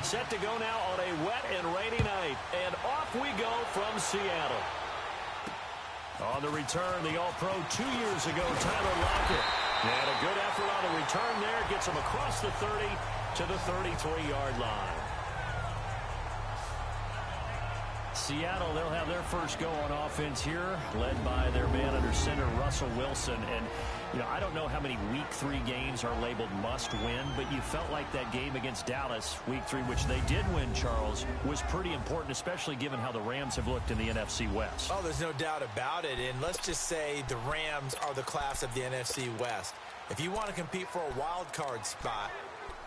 set to go now on a wet and rainy night. And off we go from Seattle. On the return, the All-Pro 2 years ago, Tyler Lockett. And a good effort on the return there. Gets him across the 30 to the 33-yard line. Seattle, they'll have their first go on offense here, led by their man under center, Russell Wilson. And, you know, I don't know how many Week 3 games are labeled must-win, but you felt like that game against Dallas, Week 3, which they did win, Charles, was pretty important, especially given how the Rams have looked in the NFC West. Oh, there's no doubt about it. And let's just say the Rams are the class of the NFC West. If you want to compete for a wild card spot,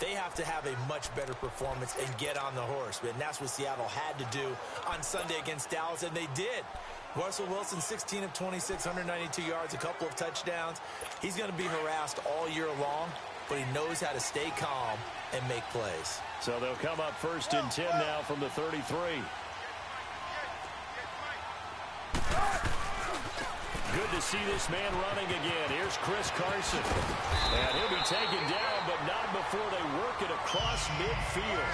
they have to have a much better performance and get on the horse. And that's what Seattle had to do on Sunday against Dallas, and they did. Russell Wilson, 16 of 26, 192 yards, a couple of touchdowns. He's going to be harassed all year long, but he knows how to stay calm and make plays. So they'll come up 1st and 10 now from the 33. Good to see this man running again. Here's Chris Carson. And he'll be taken down, but not before they work it across midfield.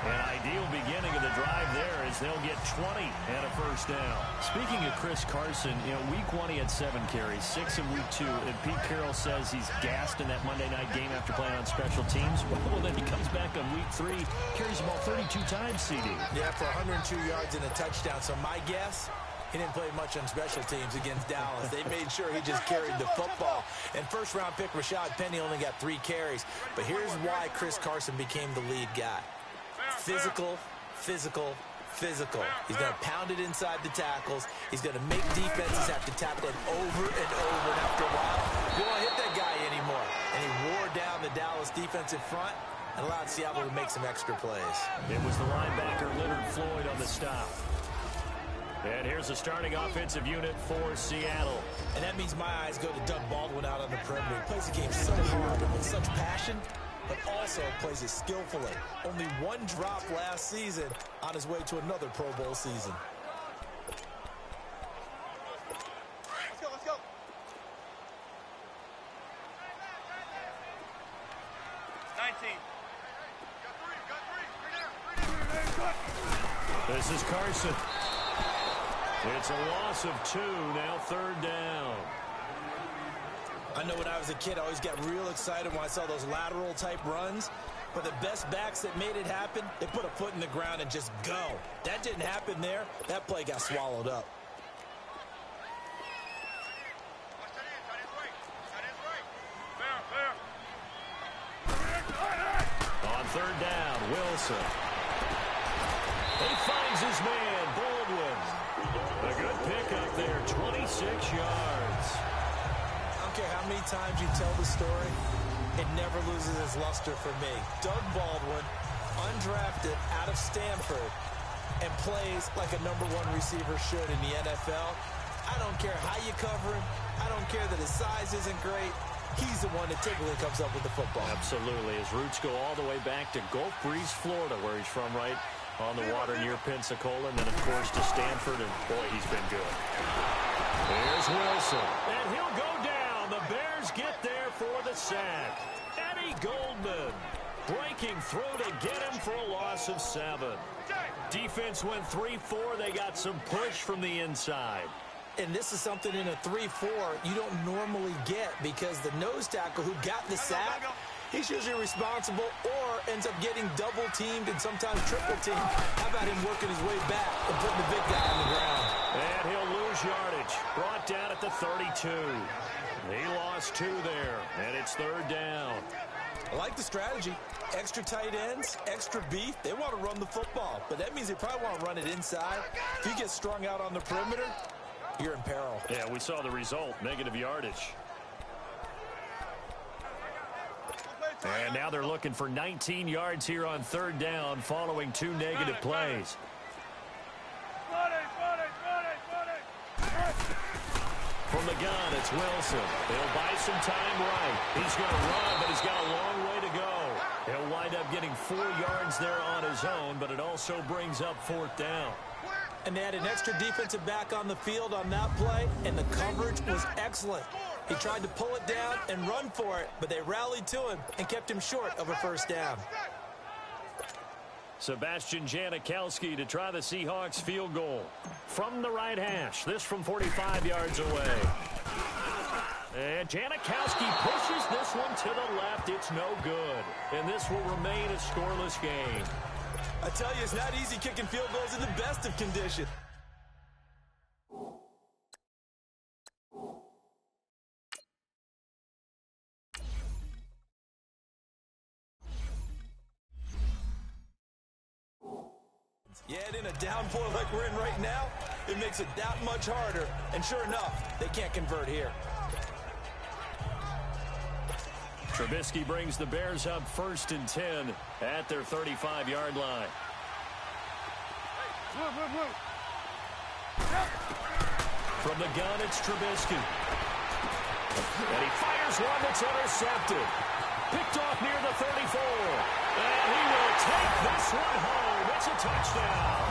An ideal beginning of the drive there as they'll get 20 and a first down. Speaking of Chris Carson, you know, Week 1 he had 7 carries, 6 in Week 2. And Pete Carroll says he's gassed in that Monday night game after playing on special teams. Well, then he comes back on Week 3, carries the ball 32 times, CD. Yeah, for 102 yards and a touchdown. So my guess, he didn't play much on special teams against Dallas. They made sure he just carried the football. And first-round pick Rashad Penny only got 3 carries. But here's why Chris Carson became the lead guy. Physical, physical, physical. He's going to pound it inside the tackles. He's going to make defenses have to tap that over and over. And after a while, you won't hit that guy anymore. And he wore down the Dallas defensive front and allowed Seattle to make some extra plays. It was the linebacker Leonard Floyd on the stop. And here's the starting offensive unit for Seattle. And that means my eyes go to Doug Baldwin out on the perimeter. He plays the game so hard and with such passion, but also plays it skillfully. Only 1 drop last season on his way to another Pro Bowl season. Let's go, let's go. This is Carson. It's a loss of 2, now 3rd down. I know when I was a kid, I always got real excited when I saw those lateral type runs. But the best backs that made it happen, they put a foot in the ground and just go. That didn't happen there. That play got swallowed up. On 3rd down, Wilson. He finds his man, Baldwin. A good pickup there, 26 yards. I don't care how many times you tell the story, it never loses its luster for me. Doug Baldwin, undrafted out of Stanford, and plays like a #1 receiver should in the NFL. I don't care how you cover him. I don't care that his size isn't great. He's the one that typically comes up with the football. Absolutely. His roots go all the way back to Gulf Breeze, Florida, where he's from, right on the water near Pensacola, and then, of course, to Stanford, and, boy, he's been good. Here's Wilson, and he'll go down. The Bears get there for the sack. Eddie Goldman breaking through to get him for a loss of 7. Defense went 3-4. They got some push from the inside. And this is something in a 3-4 you don't normally get because the nose tackle who got the sack, he's usually responsible or ends up getting double-teamed and sometimes triple-teamed. How about him working his way back and putting the big guy on the ground? And he'll lose yardage. Brought down at the 32. He lost 2 there, and it's 3rd down. I like the strategy. Extra tight ends, extra beef. They want to run the football, but that means they probably want to run it inside. If you get strung out on the perimeter, you're in peril. Yeah, we saw the result, negative yardage. And now they're looking for 19 yards here on 3rd down following 2 negative plays. From the gun, it's Wilson. He'll buy some time right. He's going to run, but he's got a long way to go. He'll wind up getting 4 yards there on his own, but it also brings up 4th down. And they had an extra defensive back on the field on that play, and the coverage was excellent. He tried to pull it down and run for it, but they rallied to him and kept him short of a 1st down. Sebastian Janikowski to try the Seahawks field goal from the right hash. This from 45 yards away. And Janikowski pushes this one to the left. It's no good. And this will remain a scoreless game. I tell you, it's not easy kicking field goals in the best of conditions. Yeah, and in a downpour like we're in right now, it makes it that much harder. And sure enough, they can't convert here. Trubisky brings the Bears up 1st and 10 at their 35-yard line. From the gun, it's Trubisky. And he fires one that's intercepted. Picked off near the 34. And he will take this one home. It's a touchdown.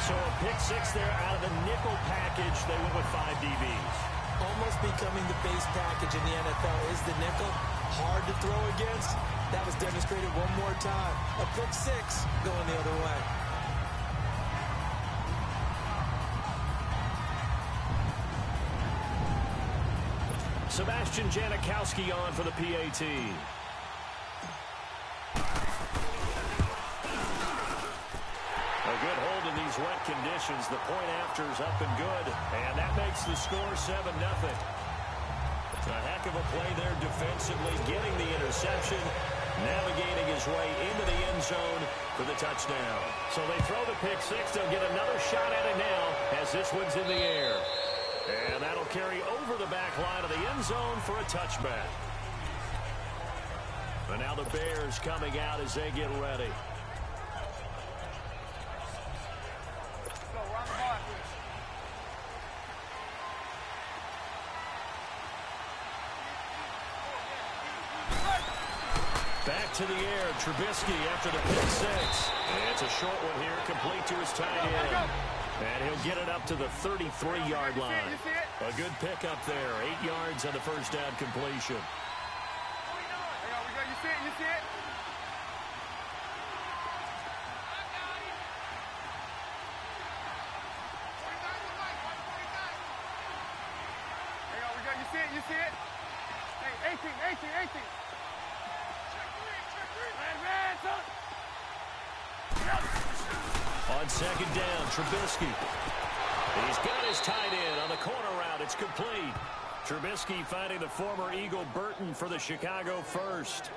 So a pick six there out of the nickel package. They went with 5 DBs. Almost becoming the base package in the NFL is the nickel. Hard to throw against. That was demonstrated one more time. A pick six going the other way. Sebastian Janikowski on for the PAT. A good hold in these wet conditions. The point after's up and good. And that makes the score 7-0. A heck of a play there defensively, getting the interception, navigating his way into the end zone for the touchdown. So they throw the pick six. They'll get another shot at it now as this one's in the air. And that'll carry over the back line of the end zone for a touchback. But now the Bears coming out as they get ready. Back to the air, Trubisky after the pick six. And it's a short one here, complete to his tight end. And he'll get it up to the 33-yard line. A good pickup there, 8 yards on the first down completion. You see it? You see it? You see it? You see it? Hey, 18. On second down, Trubisky. He's got his tight end on the corner route. It's complete. Trubisky finding the former Eagle Burton for the Chicago first.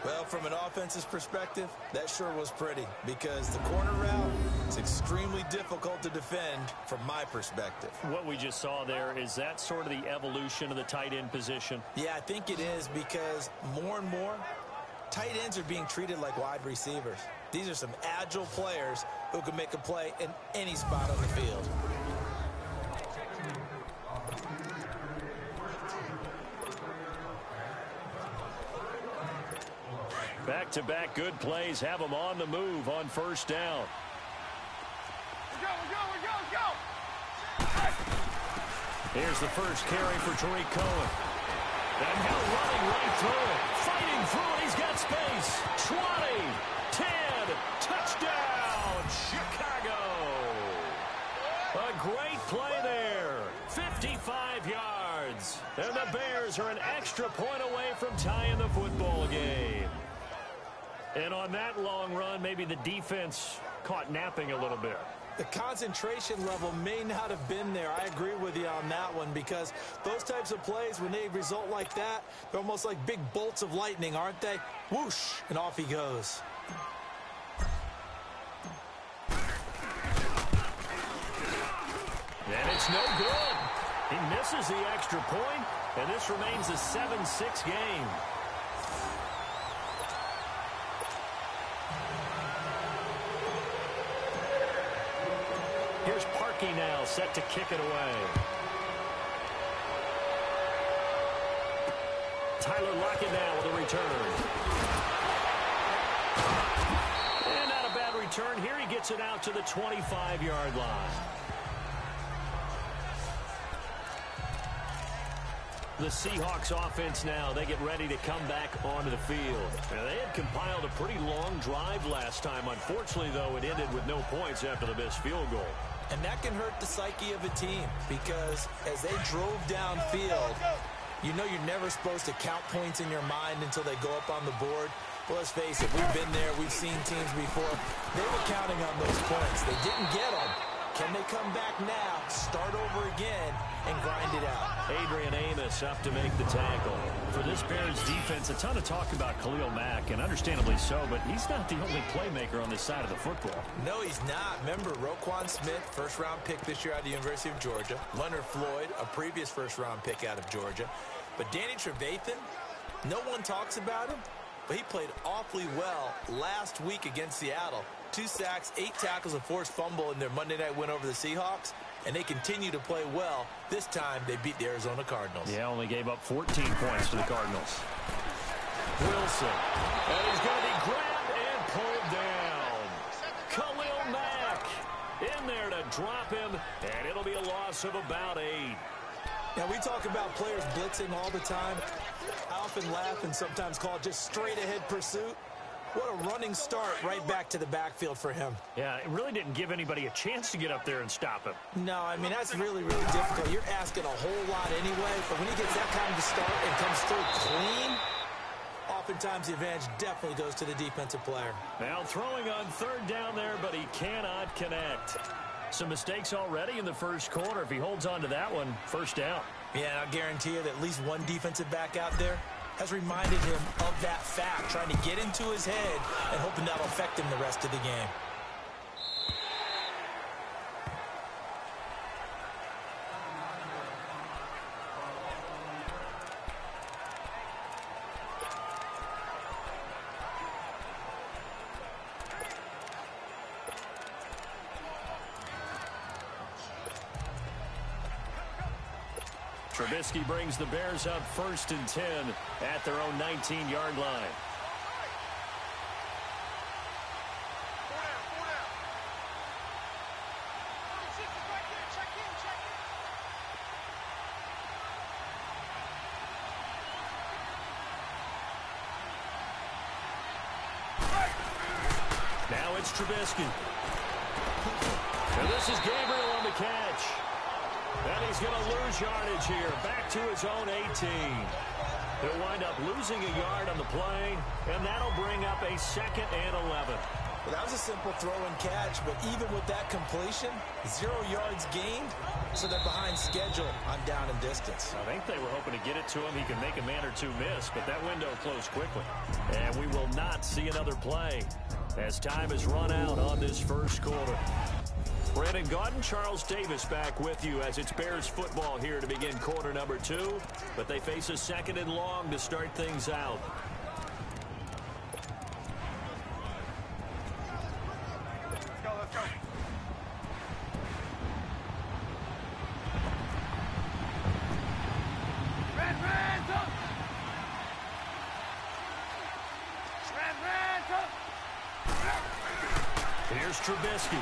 Well, from an offense's perspective, that sure was pretty because the corner route is extremely difficult to defend from my perspective. What we just saw there, is that sort of the evolution of the tight end position? Yeah, I think it is because more and more, tight ends are being treated like wide receivers. These are some agile players who can make a play in any spot on the field. Back-to-back good plays have them on the move on first down. Let's go. Here's the first carry for Tariq Cohen. And now running right through it. Fighting through it. He's got space. 20, 10, touchdown, Chicago. A great play there. 55 yards. And the Bears are an extra point away from tying the football game. And on that long run, maybe the defense caught napping a little bit. The concentration level may not have been there. I agree with you on that one because those types of plays, when they result like that, they're almost like big bolts of lightning, aren't they? Whoosh, and off he goes. And it's no good. He misses the extra point, and this remains a 7-6 game. Here's Parkey now, set to kick it away. Tyler Lockett now with a return. And not a bad return. Here he gets it out to the 25-yard line. The Seahawks offense now, they get ready to come back onto the field. Now, they had compiled a pretty long drive last time. Unfortunately, though, it ended with no points after the missed field goal. And that can hurt the psyche of a team because as they drove downfield, you know you're never supposed to count points in your mind until they go up on the board. Well, let's face it, we've been there. We've seen teams before. They were counting on those points. They didn't get them. Can they come back now, start over again, and grind it out? Adrian Amos up to make the tackle. For this Bears defense, a ton of talk about Khalil Mack, and understandably so, but he's not the only playmaker on this side of the football. No, he's not. Remember, Roquan Smith, first-round pick this year out of the University of Georgia. Leonard Floyd, a previous first-round pick out of Georgia. But Danny Trevathan, no one talks about him, but he played awfully well last week against Seattle. 2 sacks, 8 tackles, a forced fumble in their Monday night win over the Seahawks, and they continue to play well. This time, they beat the Arizona Cardinals. Yeah, only gave up 14 points to the Cardinals. Wilson, and he's going to be grabbed and pulled down. Khalil Mack in there to drop him, and it'll be a loss of about 8. Now, we talk about players blitzing all the time. I often laugh and sometimes call it just straight-ahead pursuit. What a running start right back to the backfield for him. Yeah, it really didn't give anybody a chance to get up there and stop him. No, I mean, that's really, really difficult. You're asking a whole lot anyway, but when he gets that kind of a start and comes through clean, oftentimes the advantage definitely goes to the defensive player. Now throwing on third down there, but he cannot connect. Some mistakes already in the first quarter. If he holds on to that one, first down. Yeah, and I'll guarantee you that at least one defensive back out there has reminded him of that fact, trying to get into his head and hoping that'll affect him the rest of the game. Trubisky brings the Bears up 1st and 10 at their own 19-yard line. Now it's Trubisky. And this is Gabriel on the catch. And he's going to lose yardage here, back to his own 18. He'll wind up losing a yard on the play, and that'll bring up a 2nd and 11. Well, that was a simple throw and catch, but even with that completion, 0 yards gained, so they're behind schedule on down and distance. I think they were hoping to get it to him. He can make a man or two miss, but that window closed quickly. And we will not see another play as time has run out on this first quarter. Brandon Gaudin, Charles Davis back with you as it's Bears football here to begin quarter number 2. But they face a 2nd and long to start things out. Let's go, let's go. Here's Trubisky.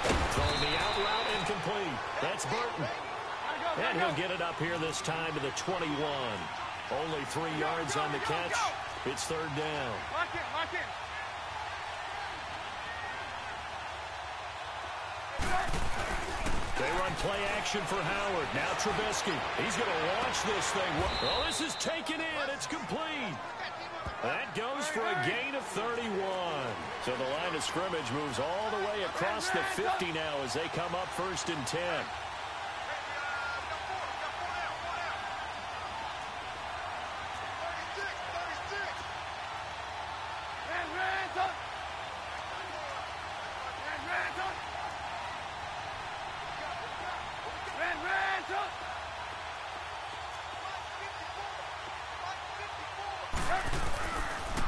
Throwing the out route incomplete. That's Burton. And he'll get it up here this time to the 21. Only 3 yards on the catch. It's 3rd down. Lock in, lock in. They run play action for Howard. Now Trubisky. He's going to launch this thing. Well, this is taken in. It's complete. That goes for a gain of 31. So the line of scrimmage moves all the way across the 50 now as they come up 1st and 10.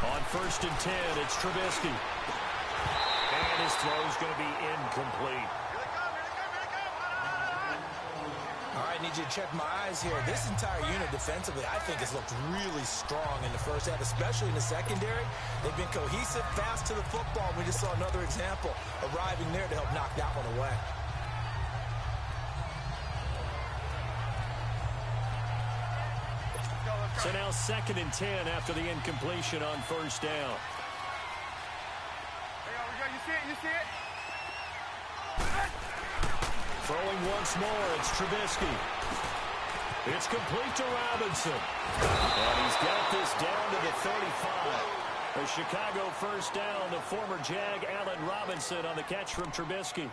On 1st and 10, it's Trubisky. And his throw's going to be incomplete. All right, I need you to check my eyes here. This entire unit defensively, I think, has looked really strong in the first half, especially in the secondary. They've been cohesive, fast to the football. We just saw another example arriving there to help knock that one away. So now 2nd and 10 after the incompletion on first down. There we go. You see it? You see it? Throwing once more, it's Trubisky. It's complete to Robinson. And he's got this down to the 35. A Chicago first down to former Jag Allen Robinson on the catch from Trubisky.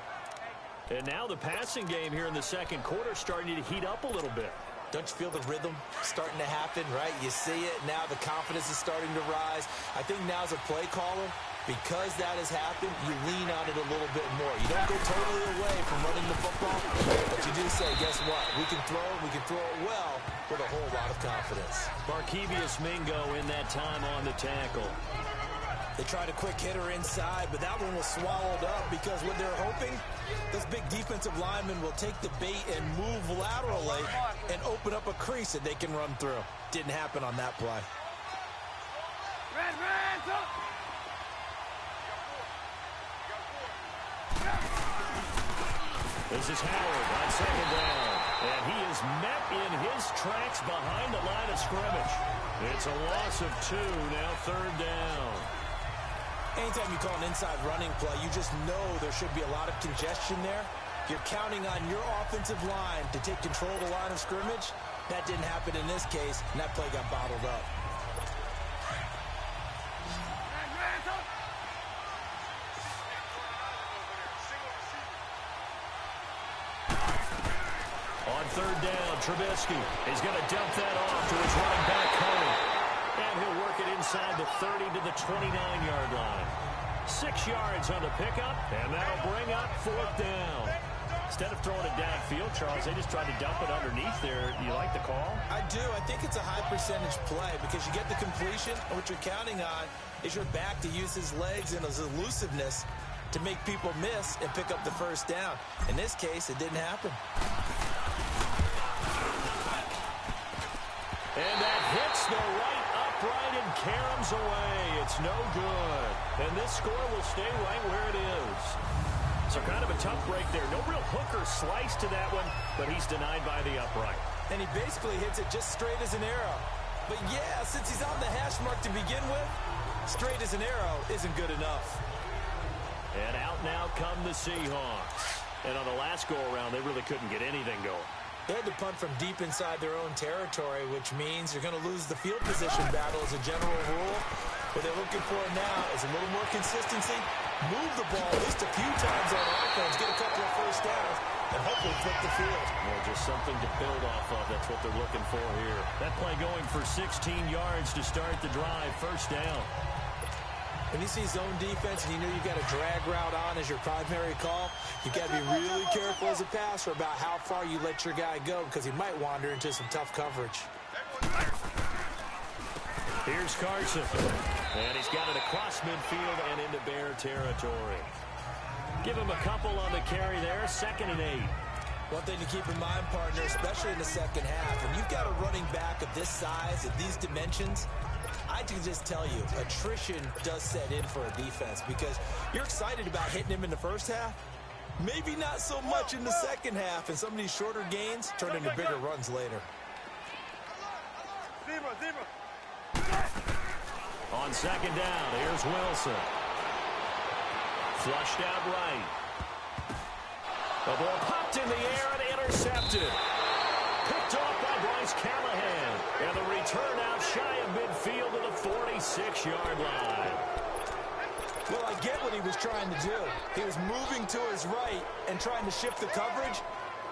And now the passing game here in the second quarter starting to heat up a little bit. Don't you feel the rhythm starting to happen, right? You see it. Now the confidence is starting to rise. I think now as a play caller, because that has happened, you lean on it a little bit more. You don't go totally away from running the football, but you do say, guess what? We can throw it well with a whole lot of confidence. Markevious Mingo in that time on the tackle. They tried a quick hitter inside, but that one was swallowed up because what they're hoping, those big defensive linemen will take the bait and move laterally and open up a crease that they can run through. Didn't happen on that play. Red, up. This is Howard on 2nd down. And he is met in his tracks behind the line of scrimmage. It's a loss of 2, now 3rd down. Anytime you call an inside running play, you just know there should be a lot of congestion there. You're counting on your offensive line to take control of the line of scrimmage. That didn't happen in this case, and that play got bottled up. On 3rd down, Trubisky is going to dump that off to his running back, Curry. And he'll work it inside the 30 to the 29-yard line. 6 yards on the pickup, and that'll bring up 4th down. Instead of throwing it downfield, Charles, they just tried to dump it underneath there. Do you like the call? I do. I think it's a high-percentage play because you get the completion, and what you're counting on is your back to use his legs and his elusiveness to make people miss and pick up the first down. In this case, it didn't happen. And that hits the right upright and caroms away. It's no good. And this score will stay right where it is. So kind of a tough break there. No real hooker slice to that one, but he's denied by the upright. And he basically hits it just straight as an arrow. But yeah, since he's on the hash mark to begin with, straight as an arrow isn't good enough. And out now come the Seahawks. And on the last go-around, they really couldn't get anything going. They had to punt from deep inside their own territory, which means you're going to lose the field position battle as a general rule. What they're looking for now is a little more consistency, move the ball at least a few times on offense, get a couple of first downs, and hopefully flip the field. Well, just something to build off of. That's what they're looking for here. That play going for 16 yards to start the drive, first down. When you see zone defense and you know you've got a drag route on as your primary call, you've got to be really careful as a passer about how far you let your guy go because he might wander into some tough coverage. Here's Carson. And he's got it across midfield and into Bear territory. Give him a couple on the carry there, 2nd and 8. One thing to keep in mind, partner, especially in the second half, when you've got a running back of this size, of these dimensions, I can just tell you, attrition does set in for a defense because you're excited about hitting him in the first half. Maybe not so much in the second half, and some of these shorter gains turn into bigger runs later. On 2nd down, here's Wilson. Flushed out right. The ball popped in the air and intercepted. Picked off by Bryce Callahan. And the return out shy of midfield to the 46-yard line. Well, I get what he was trying to do. He was moving to his right and trying to shift the coverage,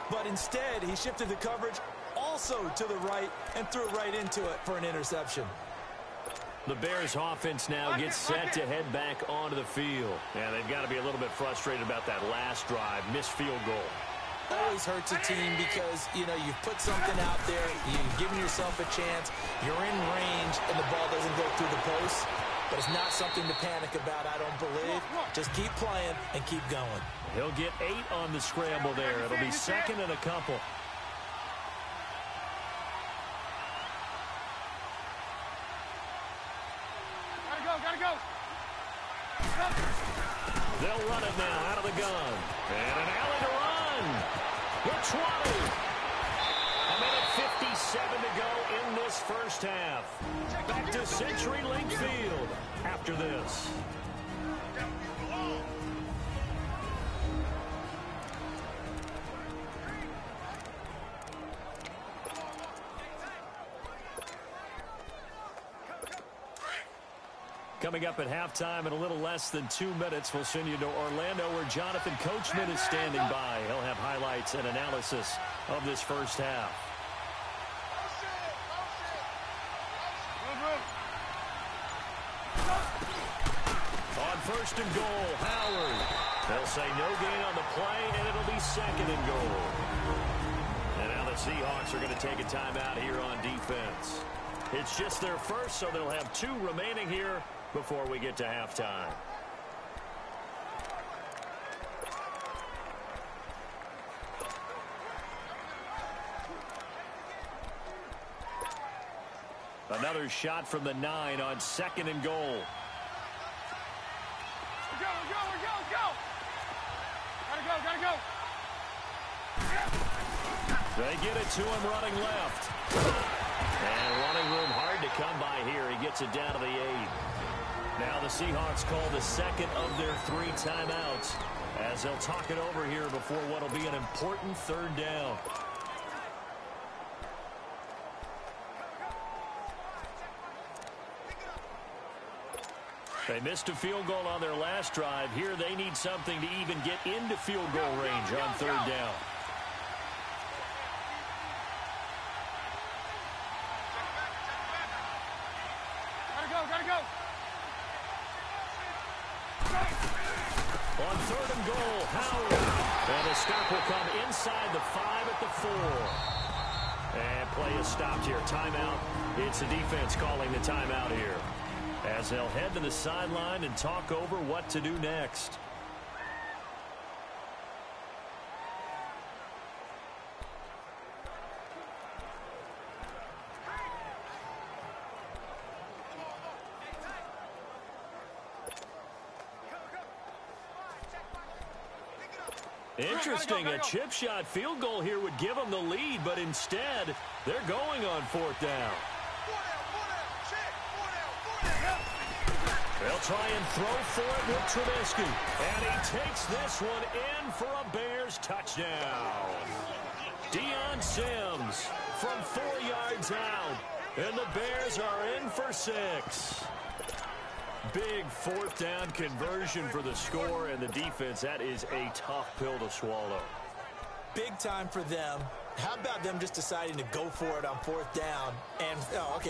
but instead he shifted the coverage also to the right and threw it right into it for an interception. The Bears offense now gets set to head back onto the field. And they've got to be a little bit frustrated about that last drive, missed field goal. Always hurts a team because, you know, you've put something out there, you've given yourself a chance, you're in range, and the ball doesn't go through the post. But it's not something to panic about, I don't believe. Just keep playing and keep going. He'll get 8 on the scramble there. It'll be 2nd and a couple. Gotta go. They'll run it now out of the gun. And an alley to run. The 20. A minute 2:57 to go in this first half. Back to CenturyLink Field after this. Coming up at halftime in a little less than 2 minutes, we'll send you to Orlando where Jonathan Coachman is standing by. He'll have highlights and analysis of this first half. On first and goal, Howard. They'll say no gain on the play, and it'll be second and goal. And now the Seahawks are going to take a timeout here on defense. It's just their first, so they'll have 2 remaining here before we get to halftime. Another shot from the 9 on second and goal. Go, go, go, go! Gotta go! They get it to him running left. And running room hard to come by here. He gets it down to the 8. Now the Seahawks call the second of their 3 timeouts as they'll talk it over here before what will be an important third down. They missed a field goal on their last drive. Here they need something to even get into field goal range on third down. Gotta go! On third and goal, Howard. And the stop will come inside the 5 at the 4. And play is stopped here. Timeout. It's the defense calling the timeout here, as they'll head to the sideline and talk over what to do next. Interesting, a chip shot field goal here would give them the lead, but instead, they're going on fourth down. They'll try and throw for it with Trubisky. And he takes this one in for a Bears touchdown. Deion Sims from 4 yards out. And the Bears are in for 6. Big fourth down conversion for the score, and the defense, that is a tough pill to swallow. Big time for them. How about them just deciding to go for it on fourth down? And,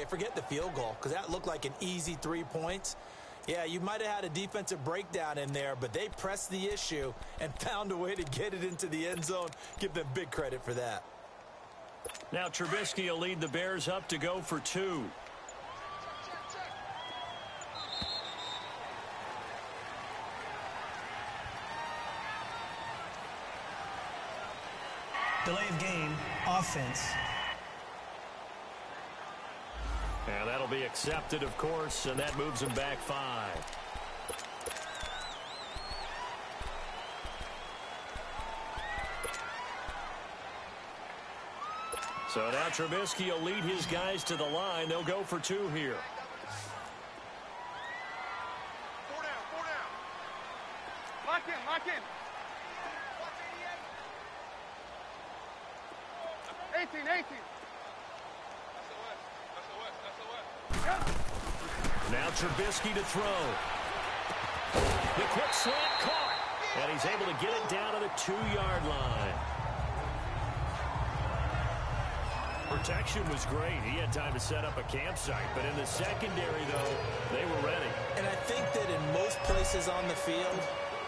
forget the field goal, because that looked like an easy 3 points. Yeah, you might have had a defensive breakdown in there, but they pressed the issue and found a way to get it into the end zone. Give them big credit for that. Now Trubisky will lead the Bears up to go for 2. Delay of game, offense. And that'll be accepted, of course, and that moves him back 5. So now Trubisky will lead his guys to the line. They'll go for 2 here. 4 down. Lock in. 18. Now Trubisky to throw. The quick slant caught. And he's able to get it down to the 2-yard line. Protection was great. He had time to set up a campsite. But in the secondary, though, they were ready. And I think that in most places on the field,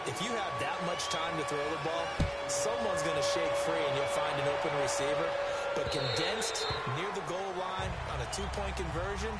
if you have that much time to throw the ball, someone's going to shake free and you'll find an open receiver. But condensed near the goal line on a 2-point conversion,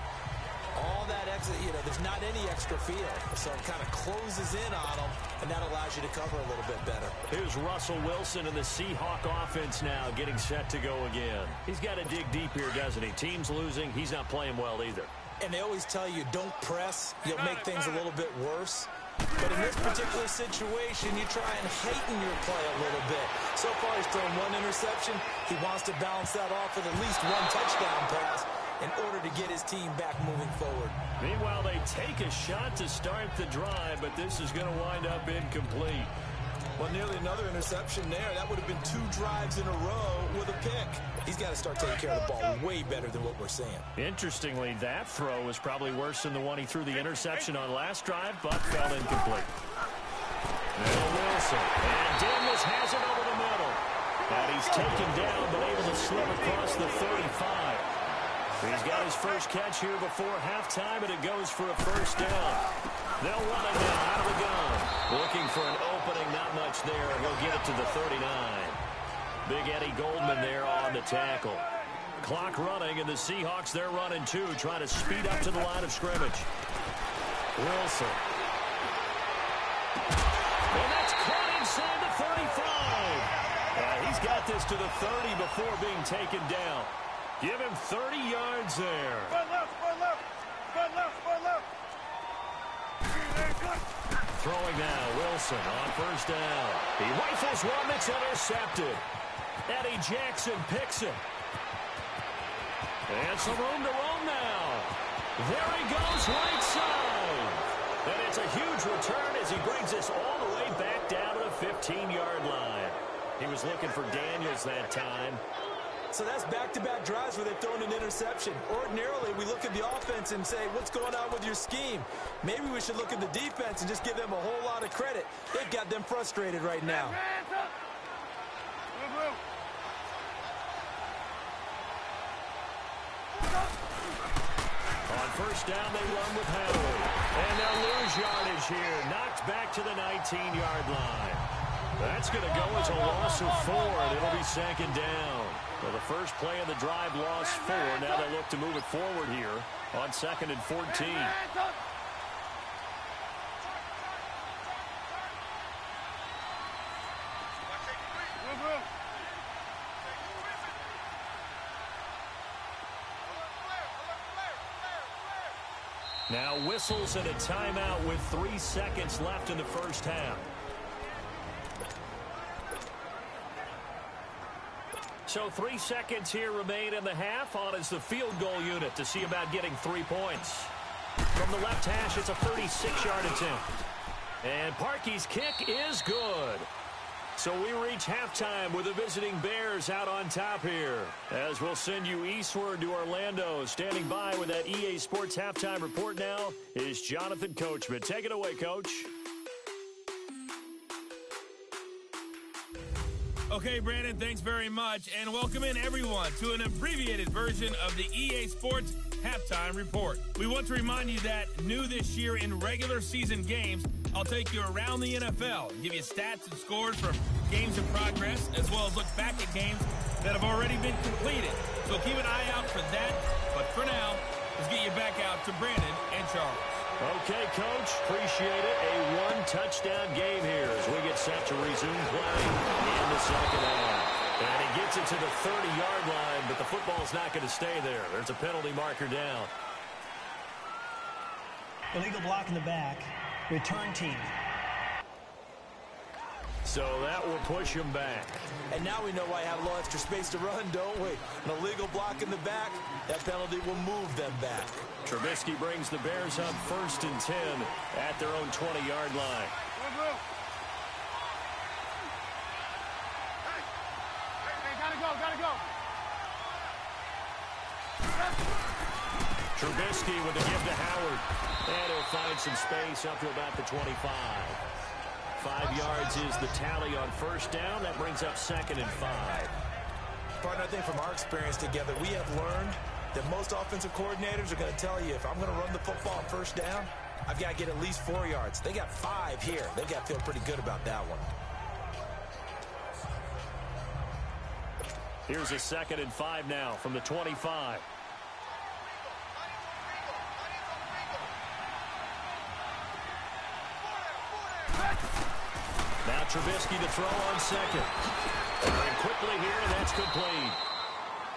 all that extra, there's not any extra field. So it kind of closes in on them, and that allows you to cover a little bit better. Here's Russell Wilson and the Seahawk offense now getting set to go again. He's got to dig deep here, doesn't he? Team's losing. He's not playing well either. And they always tell you, don't press. You'll make things a little bit worse. But in this particular situation, you try and heighten your play a little bit. So far, he's thrown one interception. He wants to balance that off with at least one touchdown pass in order to get his team back moving forward. Meanwhile, they take a shot to start the drive, but this is going to wind up incomplete. Well, nearly another interception there. That would have been 2 drives in a row with a pick. He's got to start taking care of the ball way better than what we're seeing. Interestingly, that throw was probably worse than the one he threw the interception on last drive, but fell incomplete. Now Wilson. And Daniels has it over the middle. And he's taken down, but able to slip across the 35. He's got his first catch here before halftime, and it goes for a first down. They'll run it now out of the gun. Looking for an opening, not much there. He'll get it to the 39. Big Eddie Goldman there on the tackle. Clock running, and the Seahawks, they're running too, trying to speed up to the line of scrimmage. Wilson. And that's caught inside the 35. He's got this to the 30 before being taken down. Give him 30 yards there. Spread left, spread left. Spread left, spread left. Throwing now, Wilson on first down. He rifles one that's intercepted. Eddie Jackson picks it. And some room to roam now. There he goes, right side. And it's a huge return as he brings us all the way back down to the 15-yard line. He was looking for Daniels that time. So that's back-to-back drives where they've thrown an interception. Ordinarily, we look at the offense and say, what's going on with your scheme? Maybe we should look at the defense and just give them a whole lot of credit. They've got them frustrated right now. On first down, they run with Howard. And they'll lose yardage here. Knocked back to the 19-yard line. That's going to go as a loss of 4, and it'll be second down. Well, the first play of the drive lost 4. Now they look to move it forward here on 2nd and 14. Now whistles and a timeout with 3 seconds left in the first half. So 3 seconds here remain in the half. On is the field goal unit to see about getting 3 points. From the left hash, it's a 36-yard attempt. And Parkey's kick is good. So we reach halftime with the visiting Bears out on top here. As we'll send you eastward to Orlando. Standing by with that EA Sports halftime report now is Jonathan Coachman. Take it away, Coach. Okay, Brandon, thanks very much, and welcome in everyone to an abbreviated version of the EA Sports Halftime Report. We want to remind you that new this year in regular season games, I'll take you around the NFL and give you stats and scores from games in progress, as well as look back at games that have already been completed. So keep an eye out for that, but for now, let's get you back out to Brandon and Charles. Okay, Coach. Appreciate it. A one-touchdown game here as we get set to resume play in the second half. And he gets it to the 30-yard line, but the football's not going to stay there. There's a penalty marker down. Illegal block in the back. Return team. So that will push him back. And now we know why I have a little extra space to run, don't we? An illegal block in the back, that penalty will move them back. Trubisky brings the Bears up 1st and 10 at their own 20-yard line. Hey, gotta go. Trubisky with the give to Howard. And he'll find some space up to about the 25. 5 yards is the tally on first down. That brings up 2nd and 5. Partner, I think from our experience together, we have learned that most offensive coordinators are going to tell you, if I'm going to run the football on first down, I've got to get at least 4 yards. They got 5 here. They've got to feel pretty good about that one. Here's a 2nd and 5 now from the 25. Now Trubisky to throw on second. And quickly here, and that's complete.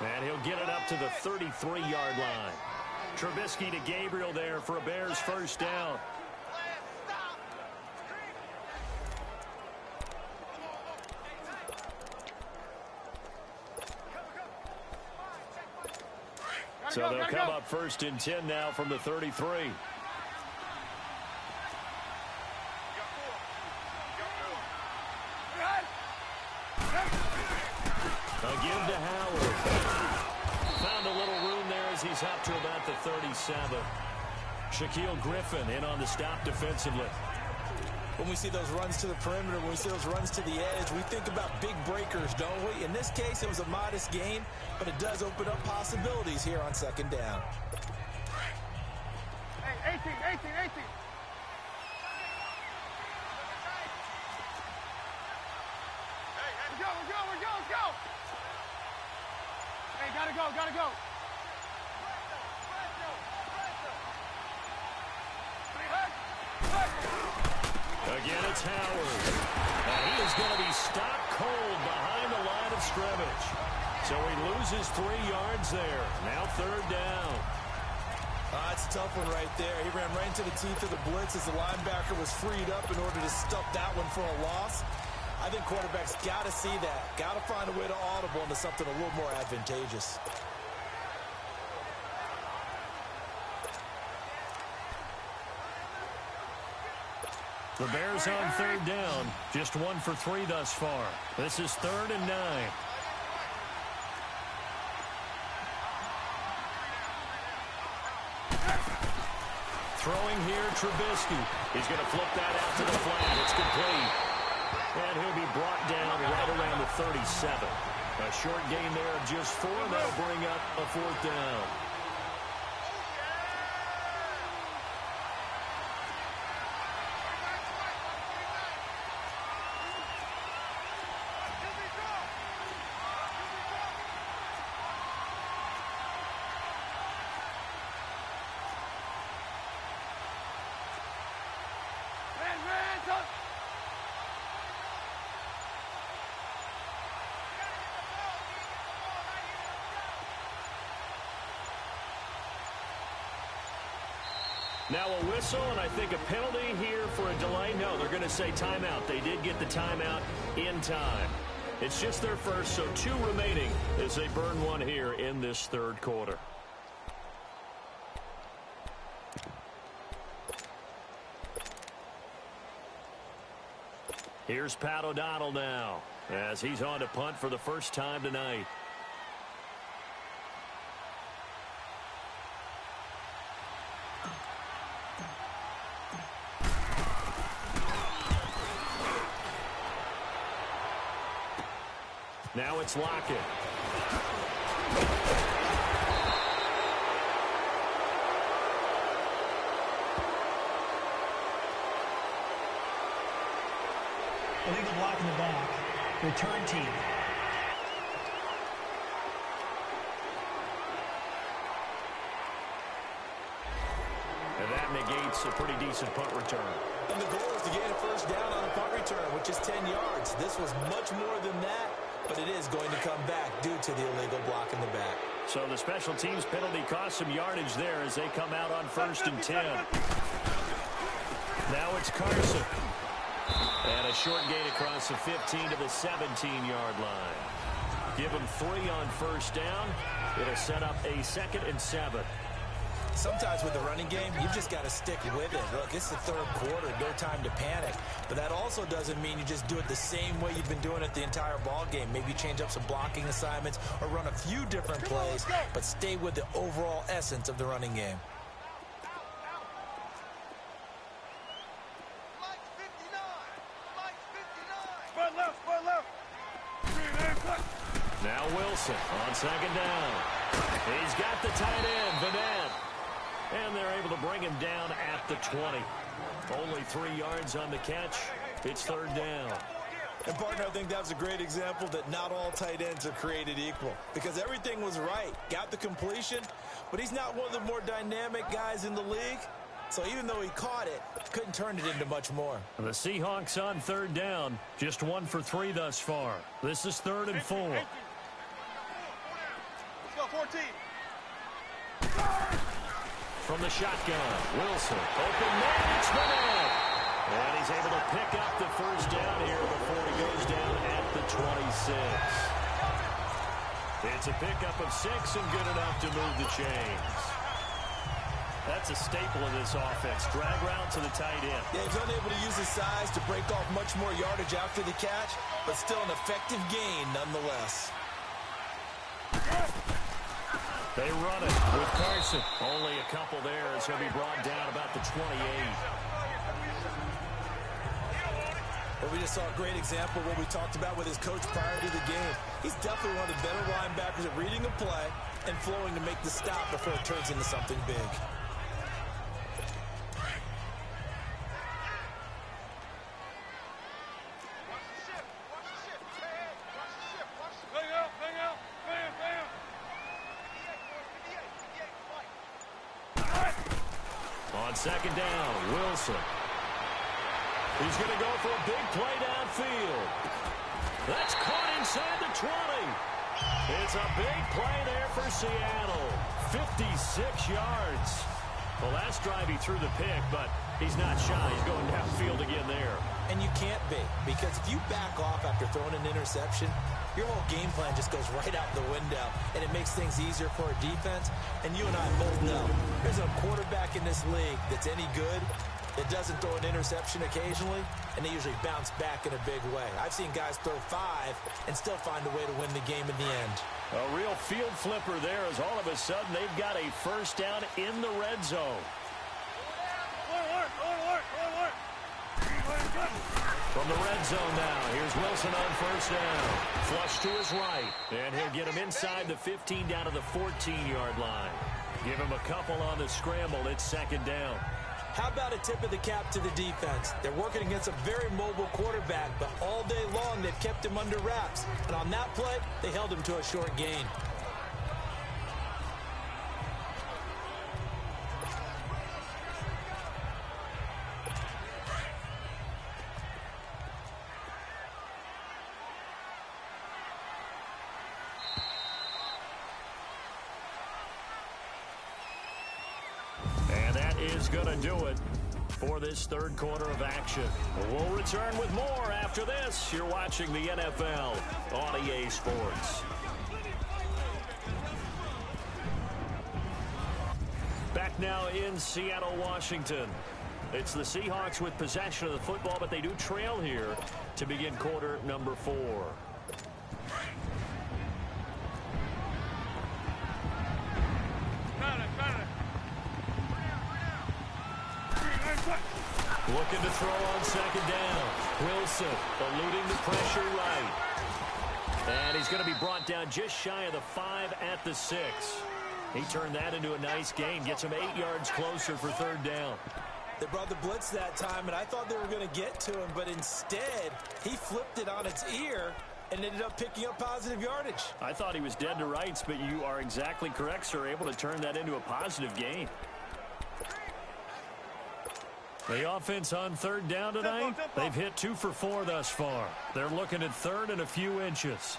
And he'll get it up to the 33-yard line. Trubisky to Gabriel there for a Bears first down. So they'll come up 1st and 10 now from the 33. A give to Howard. Found a little room there as he's up to about the 37. Shaquille Griffin in on the stop defensively. When we see those runs to the perimeter, when we see those runs to the edge, we think about big breakers, don't we? In this case, it was a modest gain, but it does open up possibilities here on 2nd down. Hey, 18. Let's go. Hey, gotta go. Again, it's Howard. And he is going to be stopped cold behind the line of scrimmage. So he loses 3 yards there. Now 3rd down. It's a tough one right there. He ran right into the teeth of the blitz as the linebacker was freed up in order to stuff that one for a loss. I think quarterbacks got to see that. Got to find a way to audible into something a little more advantageous. The Bears on 3rd down. Just 1 for 3 thus far. This is 3rd and 9. Throwing here, Trubisky. He's going to flip that out to the flat. It's complete. And he'll be brought down right around the 37. A short gain there of just 4. That'll bring up a 4th down. Now a whistle, and I think a penalty here for a delay. No, they're going to say timeout. They did get the timeout in time. It's just their first, so 2 remaining as they burn 1 here in this 3rd quarter. Here's Pat O'Donnell now as he's on to punt for the first time tonight. Now it's Lockett. Illegal block in the back. Return team. And that negates a pretty decent punt return. And the goal is to gain a first down on a punt return, which is 10 yards. This was much more than that, but it is going to come back due to the illegal block in the back. So the special teams penalty cost some yardage there as they come out on 1st and 10. Now it's Carson. And a short gain across the 15 to the 17-yard line. Give them 3 on 1st down. It'll set up a 2nd and 7. Sometimes with the running game, you've just got to stick with it. Look, it's the 3rd quarter, no time to panic. But that also doesn't mean you just do it the same way you've been doing it the entire ball game. Maybe change up some blocking assignments or run a few different plays, but stay with the overall essence of the running game. Now Wilson on 2nd down. He's got the tight end, Vanette. And they're able to bring him down at the 20. Only 3 yards on the catch. It's 3rd down. And, partner, I think that was a great example that not all tight ends are created equal. Because everything was right. Got the completion, but he's not one of the more dynamic guys in the league. So even though he caught it, couldn't turn it into much more. The Seahawks on 3rd down. Just 1 for 3 thus far. This is 3rd and 4. Let's go, 14. From the shotgun, Wilson. Open man, it's Vanette. And he's able to pick up the first down here before he goes down at the 26. It's a pickup of 6 and good enough to move the chains. That's a staple of this offense. Drag route to the tight end. Yeah, he's unable to use his size to break off much more yardage after the catch, but still an effective gain nonetheless. They run it with Carson. Only a couple there as he'll be brought down about the 28. Well, we just saw a great example of what we talked about with his coach prior to the game. He's definitely one of the better linebackers at reading a play and flowing to make the stop before it turns into something big. On second down, Wilson. He's going to go for a big play downfield. That's caught inside the 20. It's a big play there for Seattle. 56 yards. The last drive he threw the pick, but he's not shy. He's going downfield again there. And you can't be, because if you back off after throwing an interception, your whole game plan just goes right out the window, and it makes things easier for a defense. And you and I both know there's a quarterback in this league that's any good that doesn't throw an interception occasionally, and they usually bounce back in a big way. I've seen guys throw 5 and still find a way to win the game in the end. A real field flipper there as all of a sudden they've got a first down in the red zone. From the red zone now, here's Wilson on first down. Flush to his right, and he'll get him inside the 15 down to the 14-yard line. Give him a couple on the scramble. It's second down. How about a tip of the cap to the defense? They're working against a very mobile quarterback, but all day long they've kept him under wraps. And on that play, they held him to a short gain. Is going to do it for this third quarter of action. We'll return with more after this. You're watching the NFL on EA Sports. Back now in Seattle, Washington. It's the Seahawks with possession of the football, but they do trail here to begin quarter number 4. Looking to throw on second down. Wilson eluding the pressure right. And he's going to be brought down just shy of the 5 at the 6. He turned that into a nice gain. Gets him 8 yards closer for third down. They brought the blitz that time, and I thought they were going to get to him, but instead, he flipped it on its ear and ended up picking up positive yardage. I thought he was dead to rights, but you are exactly correct, sir. Able to turn that into a positive gain. The offense on third down tonight, they've hit 2 for 4 thus far. They're looking at third and a few inches.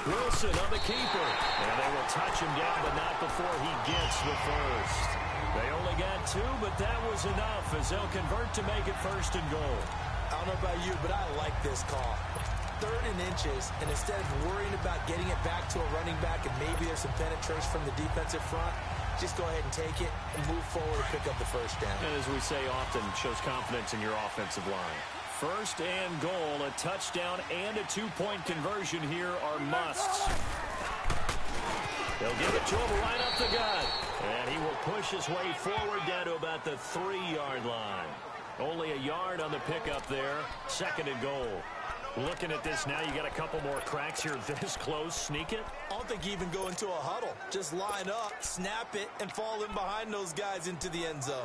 Wilson on the keeper. And they will touch him down, but not before he gets the first. They only got 2, but that was enough as they'll convert to make it first and goal. I don't know about you, but I like this call. Third and inches, and instead of worrying about getting it back to a running back and maybe there's some penetration from the defensive front, just go ahead and take it and move forward and pick up the first down. And as we say often, shows confidence in your offensive line. First and goal, a touchdown and a 2-point conversion here are musts. They'll give it to him right up the gut. And he will push his way forward down to about the 3-yard line. Only a yard on the pickup there. Second and goal. Looking at this now, you got a couple more cracks here this close. Sneak it? I don't think you even go into a huddle. Just line up, snap it, and fall in behind those guys into the end zone.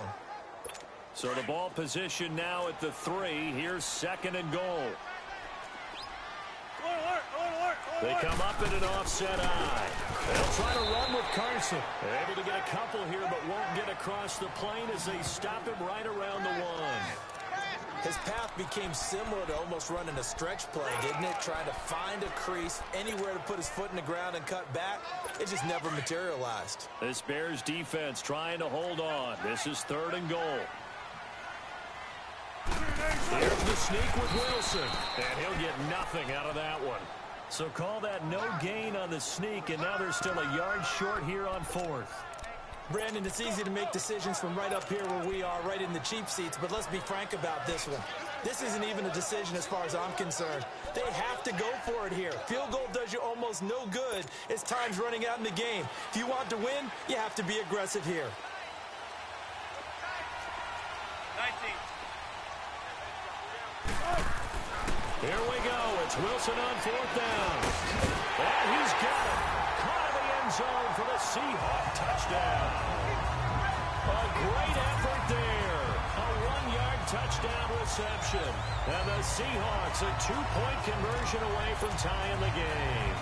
So the ball position now at the 3. Here's second and goal. They come up in an offset eye. They'll try to run with Carson. They're able to get a couple here, but won't get across the plane as they stop him right around the 1. His path became similar to almost running a stretch play, didn't it? Trying to find a crease, anywhere to put his foot in the ground and cut back. It just never materialized. This Bears defense trying to hold on. This is third and goal. Here's the sneak with Wilson. And he'll get nothing out of that one. So call that no gain on the sneak, and now they're still a yard short here on 4th. Brandon, it's easy to make decisions from right up here where we are, right in the cheap seats, but let's be frank about this one. This isn't even a decision as far as I'm concerned. They have to go for it here. Field goal does you almost no good as time's running out in the game. If you want to win, you have to be aggressive here. 19. Here we go. It's Wilson on 4th down. And he's got it. Caught in the end zone for the Seahawk touchdown. A great effort there. A 1-yard touchdown reception. And the Seahawks a 2-point conversion away from tying the game.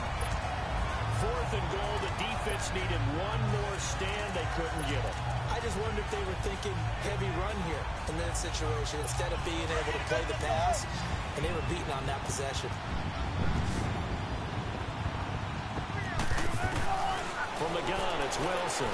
4th and goal. The defense needed one more stand. They couldn't get it. I just wonder if they were thinking heavy run here in that situation instead of being able to play the pass, and they were beaten on that possession. From the gun, it's Wilson.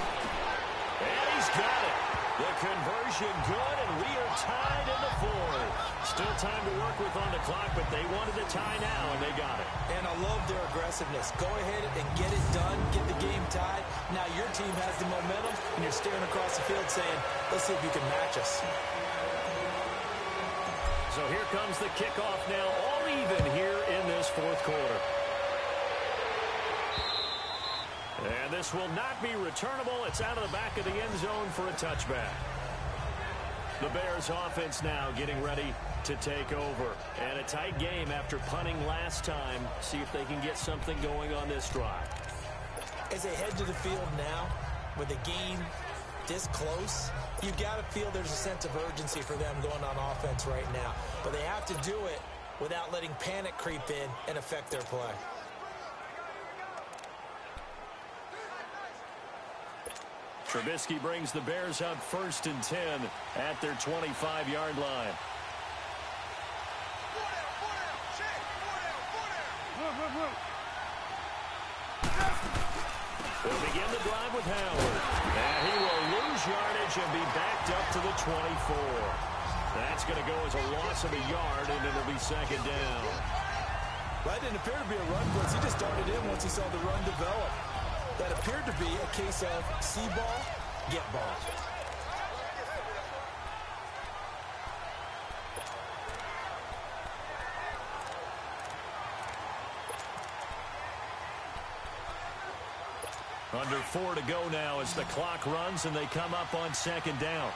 And he's got it. The conversion good, and we are tied in the 4th. Still time to work with on the clock, but they wanted to tie now, and they got it. And I love their aggressiveness. Go ahead and get it done, get the game tied. Now your team has the momentum, and you're staring across the field saying, let's see if you can match us. So here comes the kickoff now, all even here in this 4th quarter. And this will not be returnable. It's out of the back of the end zone for a touchback. The Bears offense now getting ready to take over. And a tight game after punting last time. See if they can get something going on this drive. As they head to the field now, with a game this close, you've got to feel there's a sense of urgency for them going on offense right now. But they have to do it without letting panic creep in and affect their play. Trubisky brings the Bears up 1st and 10 at their 25-yard line. They'll begin the drive with Howard. And he will lose yardage and be backed up to the 24. That's going to go as a loss of a yard, and it'll be 2nd down. That didn't appear to be a run blitz. He just darted in once he saw the run develop. That appeared to be a case of see ball, get ball. Under 4 to go now as the clock runs and they come up on 2nd down.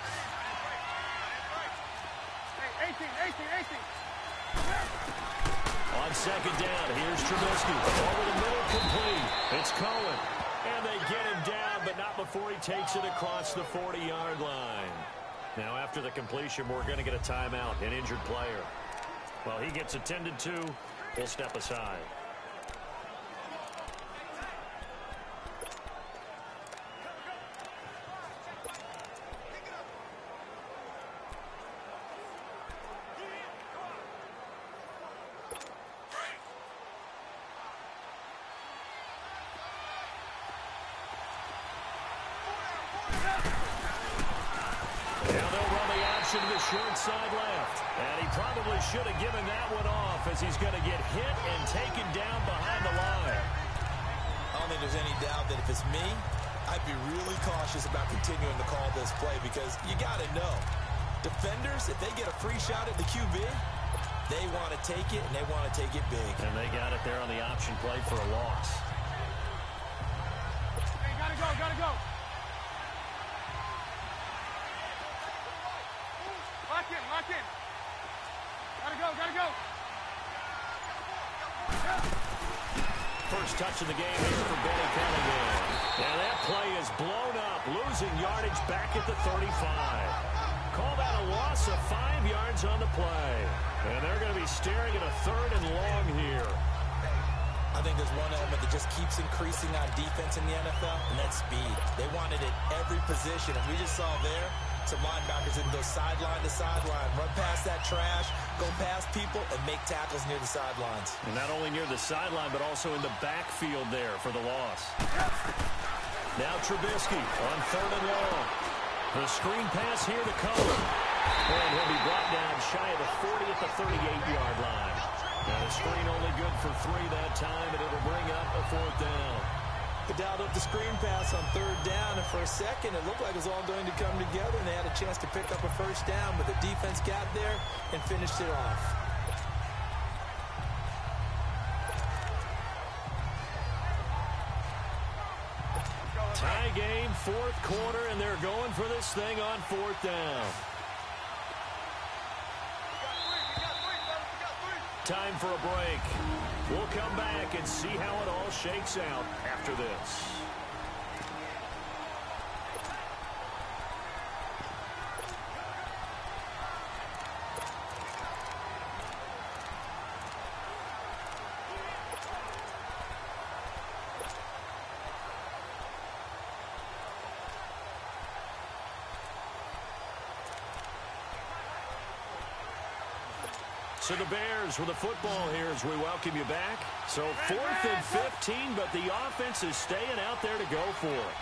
Hey, 18. On 2nd down, here's Trubisky. Over the middle, complete. It's Cohen. And they get him down, but not before he takes it across the 40-yard line. Now, after the completion, we're going to get a timeout, an injured player. Well, he gets attended to. We'll step aside. To the short side left. And he probably should have given that one off as he's going to get hit and taken down behind the line. I don't think there's any doubt that if it's me, I'd be really cautious about continuing to call this play because you got to know, defenders, if they get a free shot at the QB, they want to take it, and they want to take it big. And they got it there on the option play for a loss. Hey, gotta go. Lock in. Gotta go. First touch of the game here for Benny Cunningham. Now that play is blown up, losing yardage back at the 35. Call that a loss of 5 yards on the play. And they're going to be staring at a 3rd and long here. I think there's one element that just keeps increasing on defense in the NFL, and that's speed. They want it at every position, and we just saw there some linebackers that can go sideline to sideline, run past that trash, go past people, and make tackles near the sidelines. And not only near the sideline, but also in the backfield there for the loss. Now Trubisky on 3rd and long. The screen pass here to Cohen. And he'll be brought down shy of the 40 at the 38-yard line. Now the screen only good for 3 that time, and it'll bring up a 4th down. They dialed up the screen pass on 3rd down, and for a second, it looked like it was all going to come together, and they had a chance to pick up a 1st down, but the defense got there and finished it off. Tie game, 4th quarter, and they're going for this thing on 4th down. Time for a break. We'll come back and see how it all shakes out after this. So the Bears with the football here as we welcome you back. So 4th and 15, but the offense is staying out there to go for it.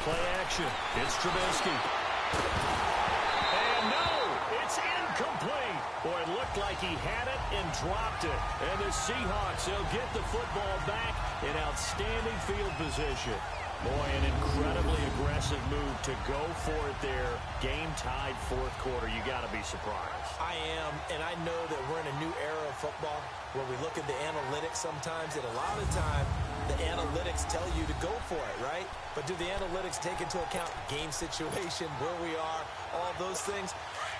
Play action. It's Trubisky. And no, it's incomplete. Boy, it looked like he had it and dropped it. And the Seahawks, they'll get the football back in outstanding field position. Boy, an incredibly aggressive move to go for it there. Game-tied 4th quarter. You got to be surprised. I am, and I know that we're in a new era of football where we look at the analytics sometimes, and a lot of time the analytics tell you to go for it, right? But do the analytics take into account game situation, where we are, all those things?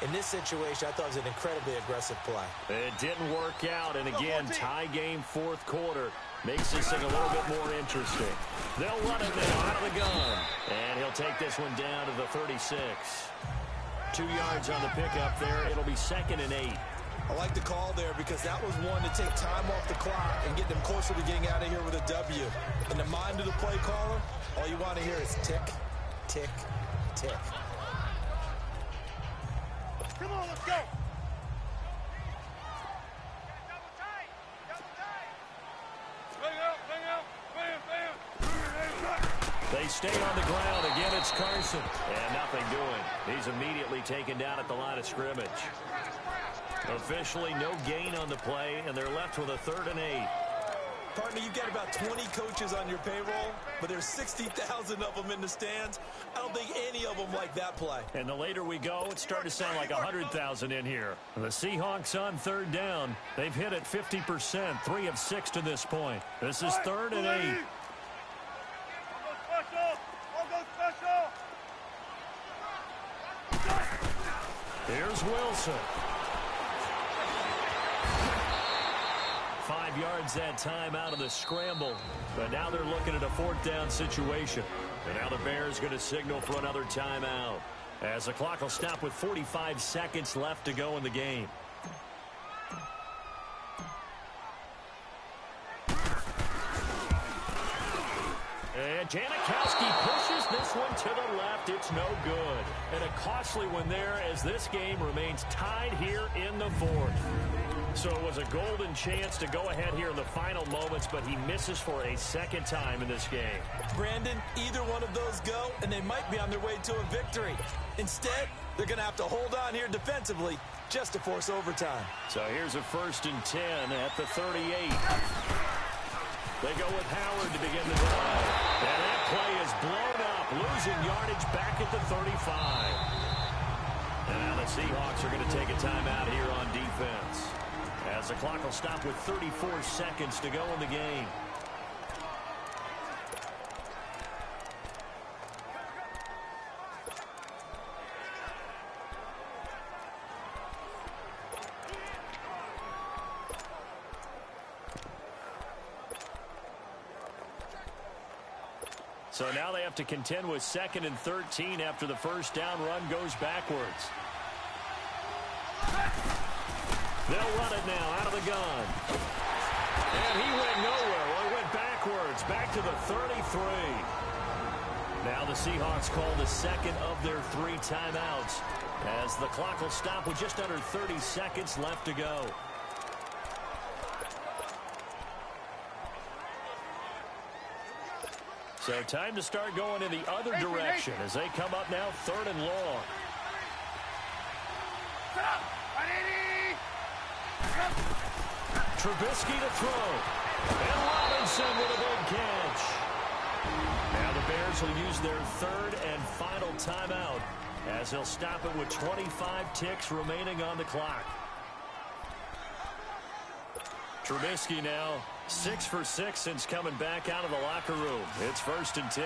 In this situation, I thought it was an incredibly aggressive play. It didn't work out, and again, tie game 4th quarter. Makes this thing a little bit more interesting. They'll run it now out of the gun. And he'll take this one down to the 36. 2 yards on the pickup there. It'll be 2nd and 8. I like the call there because that was one to take time off the clock and get them closer to getting out of here with a W. In the mind of the play caller, all you want to hear is tick, tick, tick. Come on, let's go. They stay on the ground. Again, it's Carson. And nothing doing. He's immediately taken down at the line of scrimmage. Officially, no gain on the play, and they're left with a 3rd and 8. Partner, you've got about 20 coaches on your payroll, but there's 60,000 of them in the stands. I don't think any of them like that play. And the later we go, it's starting to sound like 100,000 in here. The Seahawks on 3rd down. They've hit it 50%, 3 of 6 to this point. This is 3rd and 8. Here's Wilson. 5 yards that time out of the scramble. But now they're looking at a 4th down situation. And now the Bears going to signal for another timeout, as the clock will stop with 45 seconds left to go in the game. And Janikowski pushes this one to the left. It's no good. And a costly one there as this game remains tied here in the 4th. So it was a golden chance to go ahead here in the final moments, but he misses for a 2nd time in this game. Brandon, either one of those go, and they might be on their way to a victory. Instead, they're going to have to hold on here defensively just to force overtime. So here's a 1st and 10 at the 38. They go with Howard to begin the drive. And that play is blown up, losing yardage back at the 35. And now the Seahawks are going to take a timeout here on defense, as the clock will stop with 34 seconds to go in the game. So now they have to contend with 2nd and 13 after the 1st down run goes backwards. They'll run it now out of the gun. And he went nowhere. Well, he went backwards, back to the 33. Now the Seahawks call the 2nd of their 3 timeouts, as the clock will stop with just under 30 seconds left to go. So time to start going in the other direction as they come up now 3rd and long. Set up. Trubisky to throw. And Robinson with a big catch. Now the Bears will use their third and final timeout as they'll stop it with 25 ticks remaining on the clock. Trubisky now 6 for 6 since coming back out of the locker room. It's 1st and 10.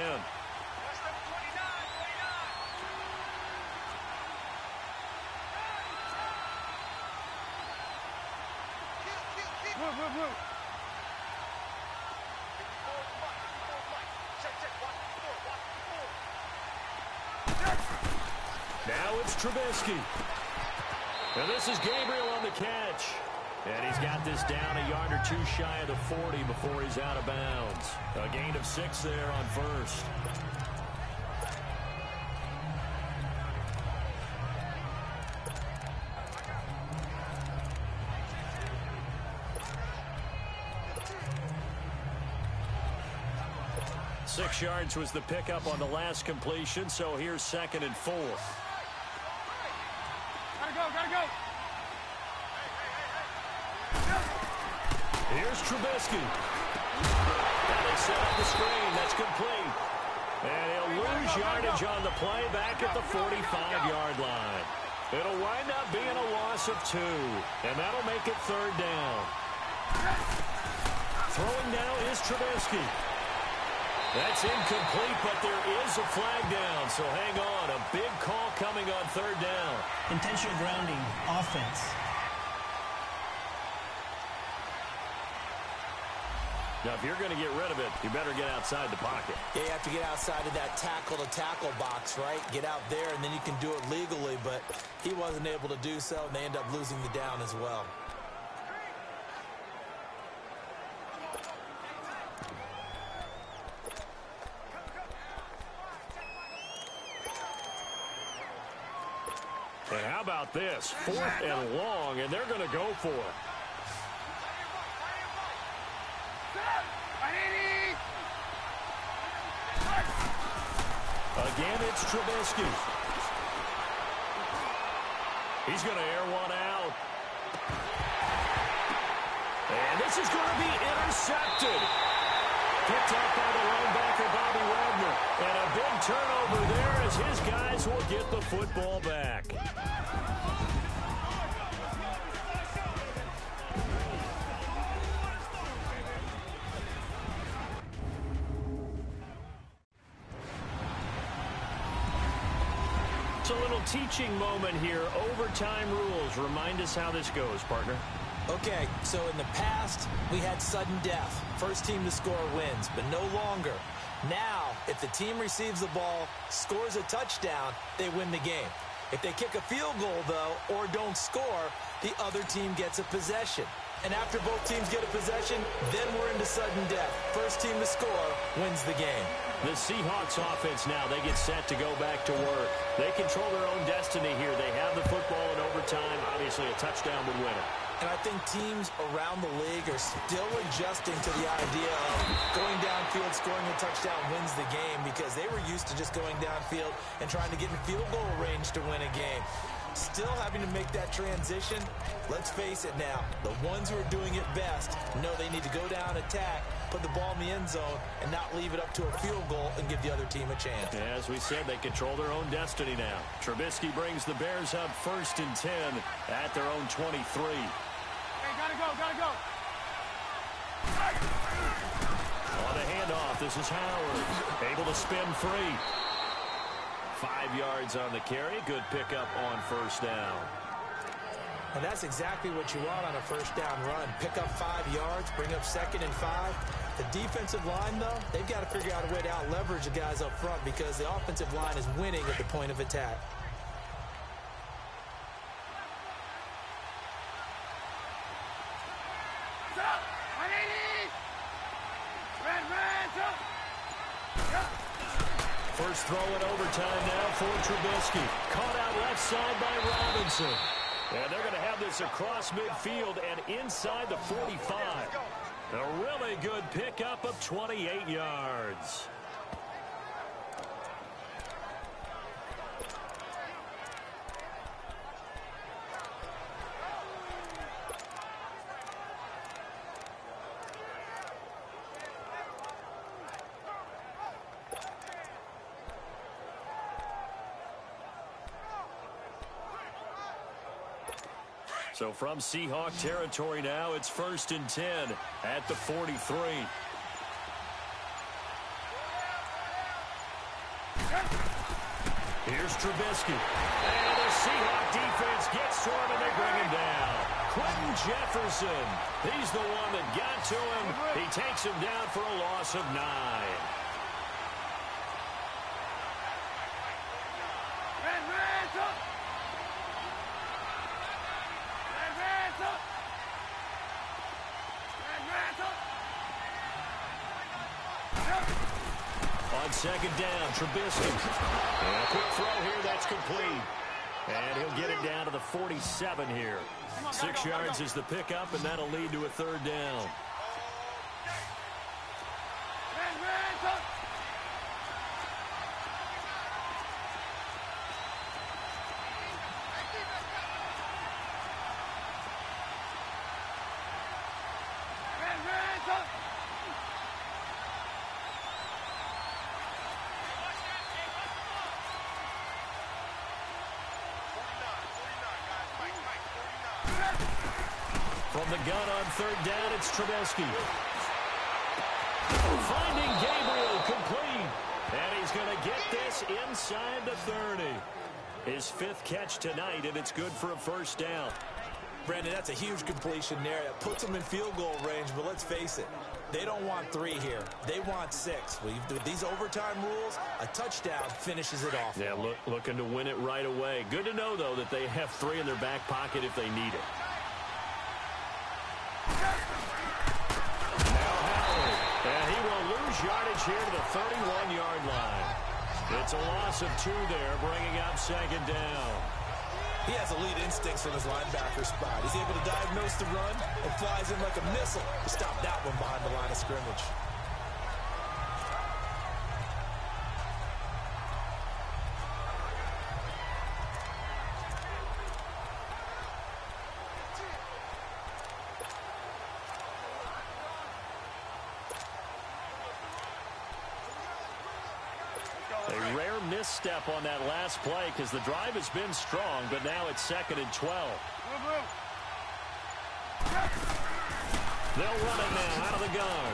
Now it's Trubisky. And this is Gabriel on the catch. And he's got this down a yard or two shy of the 40 before he's out of bounds. A gain of 6 there on first. Six yards was the pickup on the last completion, so here's 2nd and 4. Gotta go, gotta go. Here's Trubisky. And they set up the screen. That's complete. And he'll lose yardage on the play back at the 45-yard line. It'll wind up being a loss of 2. And that'll make it 3rd down. Throwing now is Trubisky. That's incomplete, but there is a flag down. So hang on. A big call coming on 3rd down. Intentional grounding, offense. Now, if you're going to get rid of it, you better get outside the pocket. Yeah, you have to get outside of that tackle-to-tackle box, right? Get out there, and then you can do it legally, but he wasn't able to do so, and they end up losing the down as well. And how about this? 4th and long, and they're going to go for it. Again, it's Trubisky. He's going to air one out. And this is going to be intercepted. Picked up by the linebacker, Bobby Wagner. And a big turnover there as his guys will get the football back. It's a little teaching moment here. Overtime rules. Remind us how this goes, partner. Okay, so in the past, we had sudden death. First team to score wins, but no longer. Now, if the team receives the ball, scores a touchdown, they win the game. If they kick a field goal, though, or don't score, the other team gets a possession. And after both teams get a possession, then we're into sudden death. First team to score wins the game. The Seahawks offense now, they get set to go back to work. They control their own destiny here. They have the football in overtime. Obviously, a touchdown would win it. And I think teams around the league are still adjusting to the idea of going downfield, scoring a touchdown wins the game, because they were used to just going downfield and trying to get in field goal range to win a game. Still having to make that transition. Let's face it now, the ones who are doing it best know they need to go down, attack, put the ball in the end zone, and not leave it up to a field goal and give the other team a chance. As we said, they control their own destiny now. Trubisky brings the Bears up 1st and 10 at their own 23. Hey, gotta go, gotta go. On the handoff, this is Howard. Able to spin free. 5 yards on the carry. Good pickup on 1st down. And that's exactly what you want on a 1st down run. Pick up 5 yards, bring up 2nd and 5. The defensive line, though, they've got to figure out a way to out-leverage the guys up front because the offensive line is winning at the point of attack. First throw in overtime now for Trubisky. Caught out left side by Robinson. And they're going to have this across midfield and inside the 45. A really good pickup of 28 yards. So from Seahawk territory now, it's 1st and 10 at the 43. Here's Trubisky. And the Seahawk defense gets to him, and they bring him down. Quentin Jefferson. He's the one that got to him. He takes him down for a loss of 9. On 2nd down, Trubisky. And a quick throw here, that's complete. And he'll get it down to the 47 here. 6 yards is the pickup, and that'll lead to a 3rd down. From the gun on 3rd down, it's Trubisky. Finding Gabriel complete. And he's going to get this inside the 30. His 5th catch tonight, and it's good for a 1st down. Brandon, that's a huge completion there. That puts them in field goal range, but let's face it. They don't want 3 here. They want 6. With these overtime rules, a touchdown finishes it off. Yeah, looking to win it right away. Good to know, though, that they have 3 in their back pocket if they need it. Now Howard, and he will lose yardage here to the 31-yard line. It's a loss of 2 there, bringing up 2nd down. He has elite instincts from his linebacker spot. He's able to diagnose the run and flies in like a missile to stop that one behind the line of scrimmage. A rare misstep on that last play because the drive has been strong, but now it's 2nd and 12. They'll run it now out of the gun.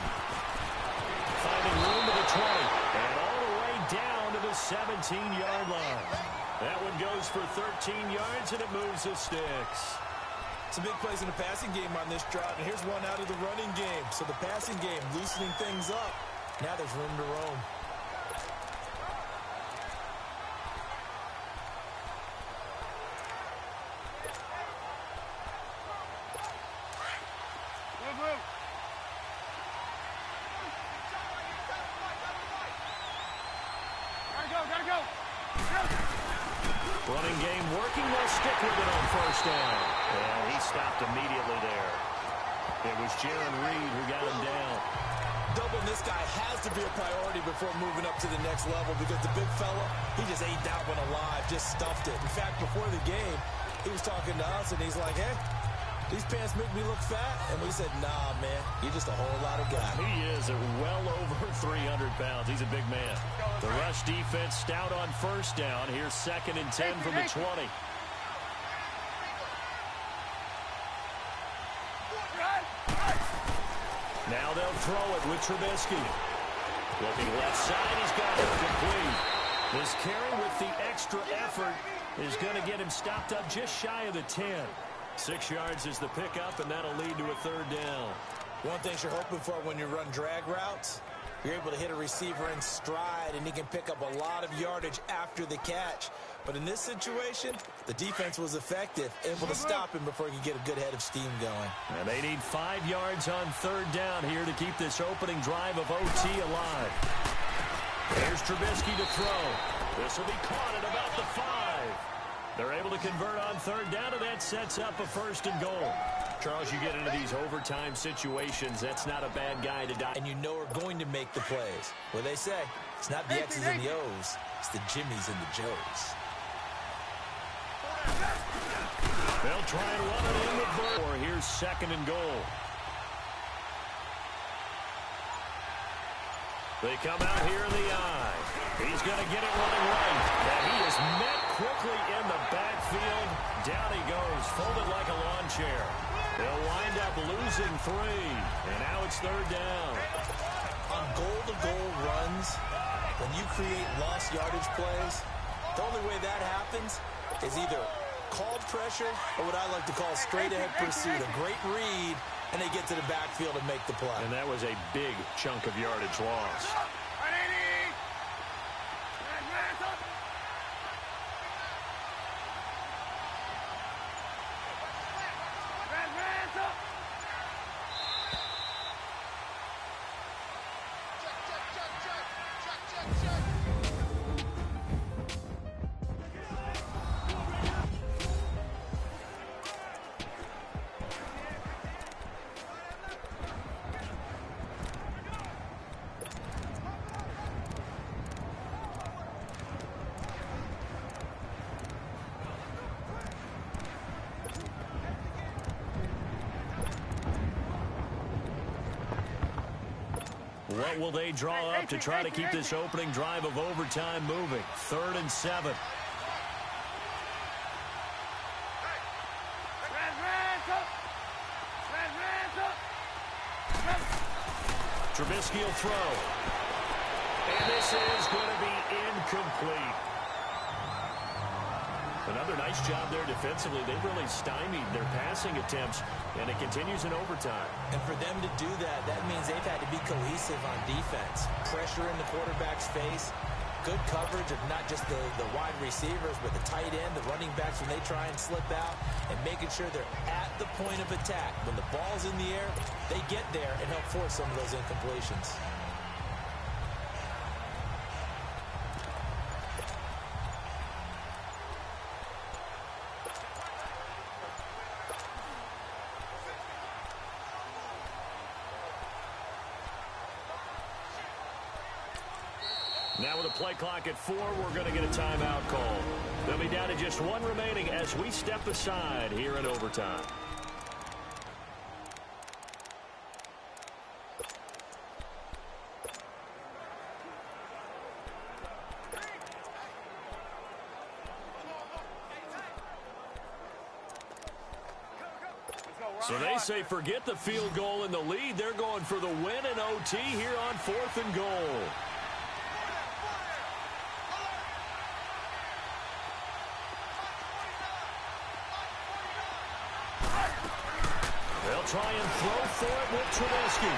Finding room to the 20. And all the way down to the 17-yard line. That one goes for 13 yards, and it moves the sticks. Some big plays in the passing game on this drive, and here's one out of the running game. So the passing game loosening things up. Now there's room to roam. Running game working. They'll stick with it on 1st down. And he stopped immediately there. It was Jaron Reed who got him down. Doubling this guy has to be a priority before moving up to the next level because the big fella, he just ate that one alive, just stuffed it. In fact, before the game, he was talking to us, and he's like, hey, these pants make me look fat. And we said, nah, man, you're just a whole lot of guy. He is at well over 300 pounds. He's a big man. The rush defense stout on 1st down. Here's 2nd and 10 from the 20. Now they'll throw it with Trubisky. Looking left side, he's got it complete. This carry with the extra effort is going to get him stopped up just shy of the 10. 6 yards is the pickup, and that'll lead to a 3rd down. One thing you're hoping for when you run drag routes, you're able to hit a receiver in stride, and he can pick up a lot of yardage after the catch. But in this situation, the defense was effective, able to stop him before he could get a good head of steam going. And they need 5 yards on 3rd down here to keep this opening drive of OT alive. Here's Trubisky to throw. This will be caught at about the 5. They're able to convert on 3rd down, and that sets up a 1st and goal. Charles, you get into these overtime situations, that's not a bad guy to die. And you know we're going to make the plays. Well, they say it's not the X's and the O's, it's the Jimmies and the Joes. They'll try and run it in with Burr. Here's 2nd and goal. They come out here in the eye. He's going to get it running right. And he is met quickly in the backfield. Down he goes, folded like a lawn share. They'll wind up losing 3, and now it's third down. On goal-to-goal runs, when you create lost yardage plays, the only way that happens is either called pressure or what I like to call straight-ahead pursuit. A great read, and they get to the backfield and make the play. And that was a big chunk of yardage loss. What will they draw up to try to keep this opening drive of overtime moving? 3rd and 7. Trubisky will throw. And this is going to be incomplete. Another nice job there defensively. They've really stymied their passing attempts, and it continues in overtime. And for them to do that, that means they've had to be cohesive on defense. Pressure in the quarterback's face, good coverage of not just the wide receivers, but the tight end, the running backs when they try and slip out, and making sure they're at the point of attack. When the ball's in the air, they get there and help force some of those incompletions. Now with a play clock at 4, we're going to get a timeout call. They'll be down to just 1 remaining as we step aside here in overtime. So they say forget the field goal and the lead. They're going for the win in OT here on 4th and goal. Try and throw for it with Trubisky.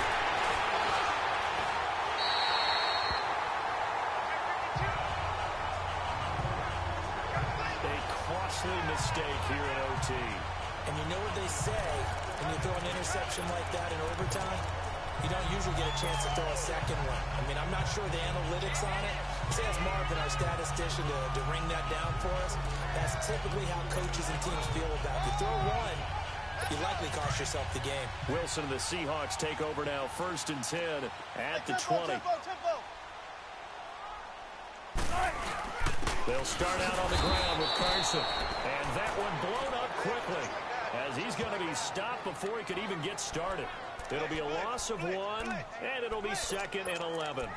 A costly mistake here in OT. And you know what they say, when you throw an interception like that in overtime, you don't usually get a chance to throw a second one. I mean, I'm not sure the analytics on it. Let's ask Marvin, our statistician, to ring that down for us. That's typically how coaches and teams feel about it. You throw one, you likely cost yourself the game. Wilson and the Seahawks take over now, 1st and 10 at the 20. They'll start out on the ground with Carson. And that one blown up quickly as he's going to be stopped before he could even get started. It'll be a loss of 1, and it'll be 2nd and 11.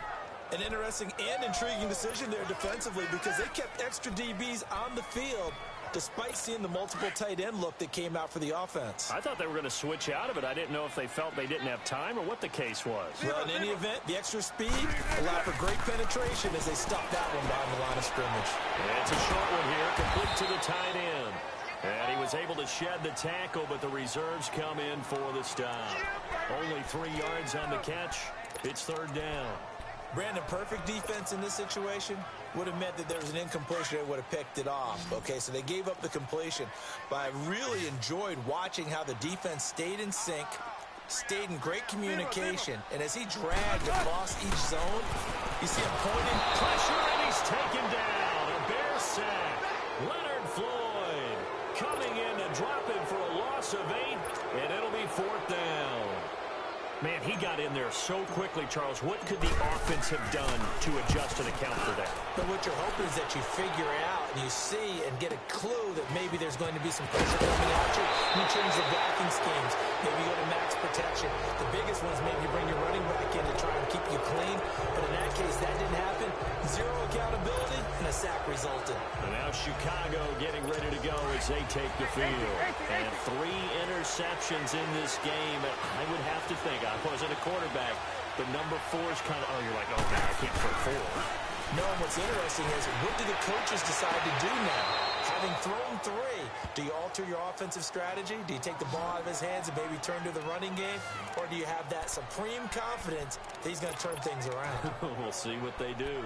An interesting and intriguing decision there defensively because they kept extra DBs on the field despite seeing the multiple tight end look that came out for the offense. I thought they were going to switch out of it. I didn't know if they felt they didn't have time or what the case was. Well, in any event, the extra speed allowed for great penetration as they stopped that one behind the line of scrimmage. And it's a short one here, complete to the tight end. And he was able to shed the tackle, but the reserves come in for the stop. Only 3 yards on the catch. It's 3rd down. Brandon, perfect defense in this situation would have meant that there was an incompletion that would have picked it off. Okay, so they gave up the completion. But I really enjoyed watching how the defense stayed in sync, stayed in great communication, and as he dragged across each zone, you see him pointing pressure, and he's taken down. A Bear sack. Leonard Floyd coming in to drop him for a loss of 8, and it'll be 4th down. Man, he got in there so quickly, Charles. What could the offense have done to adjust to the count for that? But what you're hoping is that you figure out and you see and get a clue that maybe there's going to be some pressure coming at you. You change the blocking schemes. Maybe you go to max protection. The biggest one is maybe you bring your running back in to try and keep you clean. But in that case, that didn't happen. Zero accountability, and a sack resulted. And now Chicago getting ready to go as they take the field. And 3 interceptions in this game. I would have to think, I wasn't a quarterback, but number 4 is kind of, oh, you're like, oh, man, I can't throw 4. No, and what's interesting is, what do the coaches decide to do now? Having thrown 3, do you alter your offensive strategy? Do you take the ball out of his hands and maybe turn to the running game? Or do you have that supreme confidence that he's going to turn things around? We'll see what they do.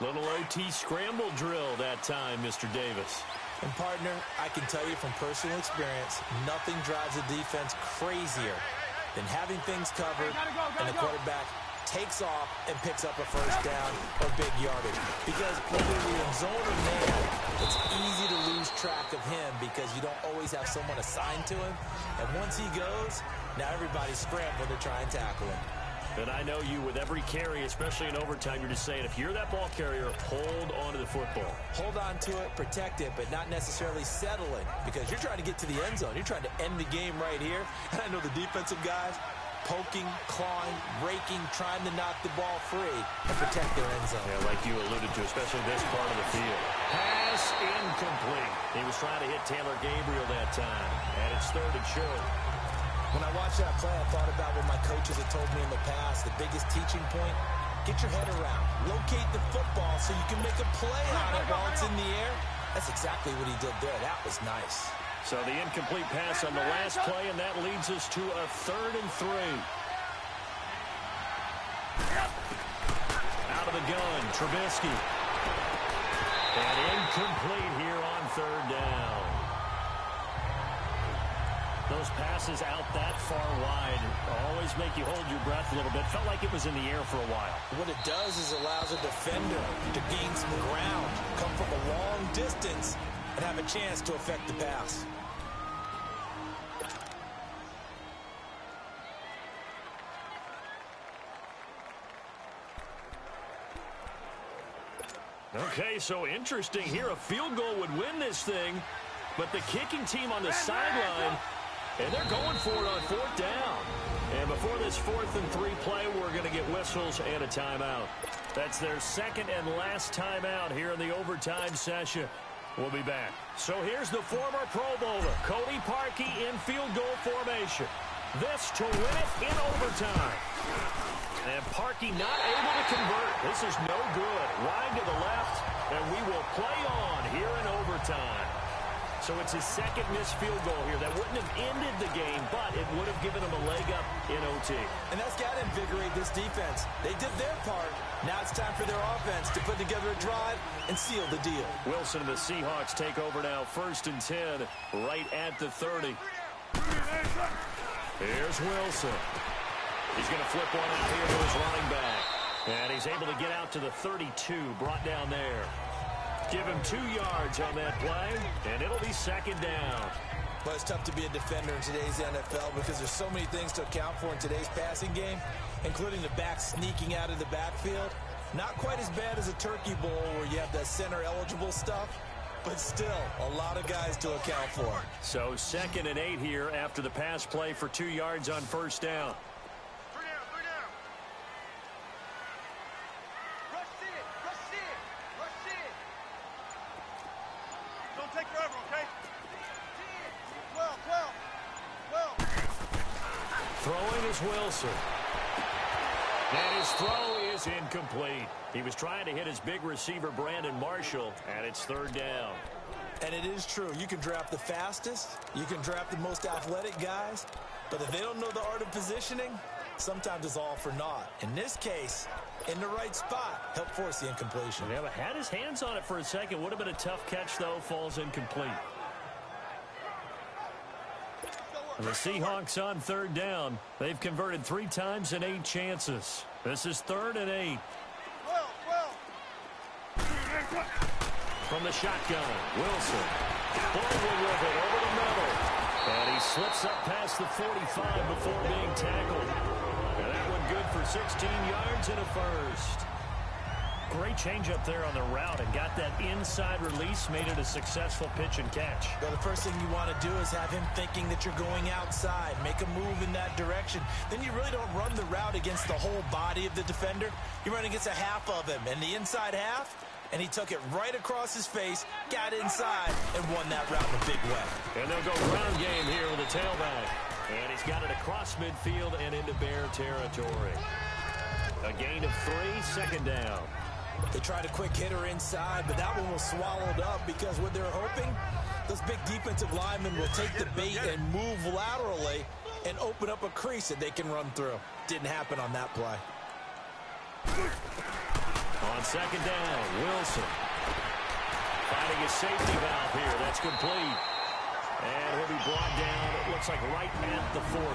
Little OT scramble drill that time, Mr. Davis. And, partner, I can tell you from personal experience, nothing drives a defense crazier than having things covered and the quarterback takes off and picks up a first down or big yardage. Because whether you're in zone or man, it's easy to lose track of him because you don't always have someone assigned to him. And once he goes, now everybody's scrambling to try and tackle him. And I know you, with every carry, especially in overtime, you're just saying, if you're that ball carrier, hold on to the football. Hold on to it, protect it, but not necessarily settle it, because you're trying to get to the end zone. You're trying to end the game right here. And I know the defensive guys poking, clawing, raking, trying to knock the ball free and protect their end zone. Yeah, like you alluded to, especially this part of the field. Pass incomplete. He was trying to hit Taylor Gabriel that time, and it's 3rd and short. When I watched that play, I thought about what my coaches had told me in the past. The biggest teaching point, get your head around. Locate the football so you can make a play on it while it's in the air. That's exactly what he did there. That was nice. So the incomplete pass on the last play, and that leads us to a 3rd and 3. Out of the gun, Trubisky. And incomplete here on 3rd down. Those passes out that far wide always make you hold your breath a little bit. Felt like it was in the air for a while. What it does is allows a defender to gain some ground, come from a long distance, and have a chance to affect the pass. Okay, so interesting here. A field goal would win this thing, but the kicking team on the sideline, and they're going for it on 4th down. And before this 4th and 3 play, we're going to get whistles and a timeout. That's their 2nd and last timeout here in the overtime session. We'll be back. So here's the former Pro Bowler, Cody Parkey, in field goal formation. This to win it in overtime. And Parkey not able to convert. This is no good. Wide to the left, and we will play on here in overtime. So it's his 2nd missed field goal here. That wouldn't have ended the game, but it would have given him a leg up in OT. And that's got to invigorate this defense. They did their part. Now it's time for their offense to put together a drive and seal the deal. Wilson and the Seahawks take over now, 1st and 10, right at the 30. Here's Wilson. He's going to flip one out here to his running back. And he's able to get out to the 32, brought down there. Give him 2 yards on that play, and it'll be 2nd down. But it's tough to be a defender in today's NFL because there's so many things to account for in today's passing game, including the back sneaking out of the backfield. Not quite as bad as a turkey bowl where you have the center-eligible stuff, but still a lot of guys to account for. So 2nd and 8 here after the pass play for 2 yards on 1st down. Throwing is Wilson. And his throw is incomplete. He was trying to hit his big receiver, Brandon Marshall, and it's 3rd down. And it is true. You can draft the fastest. You can draft the most athletic guys. But if they don't know the art of positioning, sometimes it's all for naught. In this case, in the right spot, helped force the incompletion. Yeah, but had his hands on it for a second. Would have been a tough catch, though. Falls incomplete. And the Seahawks on 3rd down. They've converted 3 times in 8 chances. This is 3rd and 8. From the shotgun, Wilson. Forward with it over the middle. And he slips up past the 45 before being tackled. And that one good for 16 yards and a first. Great change up there on the route and got that inside release, made it a successful pitch and catch. Well, the first thing you want to do is have him thinking that you're going outside, make a move in that direction. Then you really don't run the route against the whole body of the defender. You run against a half of him, and the inside half, and he took it right across his face, got inside, and won that route in a big way. And they'll go ground game here with a tailback. And he's got it across midfield and into Bear territory. A gain of 3, second down. They tried a quick hitter inside, but that one was swallowed up because what they're hoping, those big defensive linemen will take the bait and move laterally and open up a crease that they can run through. Didn't happen on that play. On second down, Wilson. Finding a safety valve here. That's complete. And he'll be brought down, it looks like right at the 40.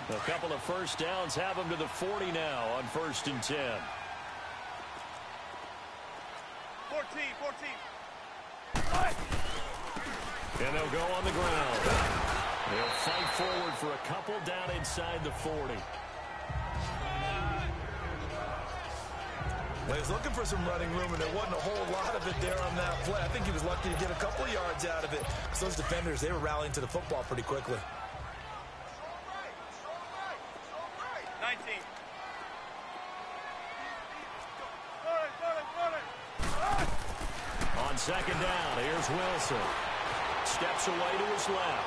A couple of first downs have him to the 40 now on 1st and 10. 14. And they'll go on the ground. They'll fight forward for a couple down inside the 40. Well, he was looking for some running room, and there wasn't a whole lot of it there on that play. I think he was lucky to get a couple yards out of it because those defenders, they were rallying to the football pretty quickly. 19. On second down, here's Wilson. Steps away to his left.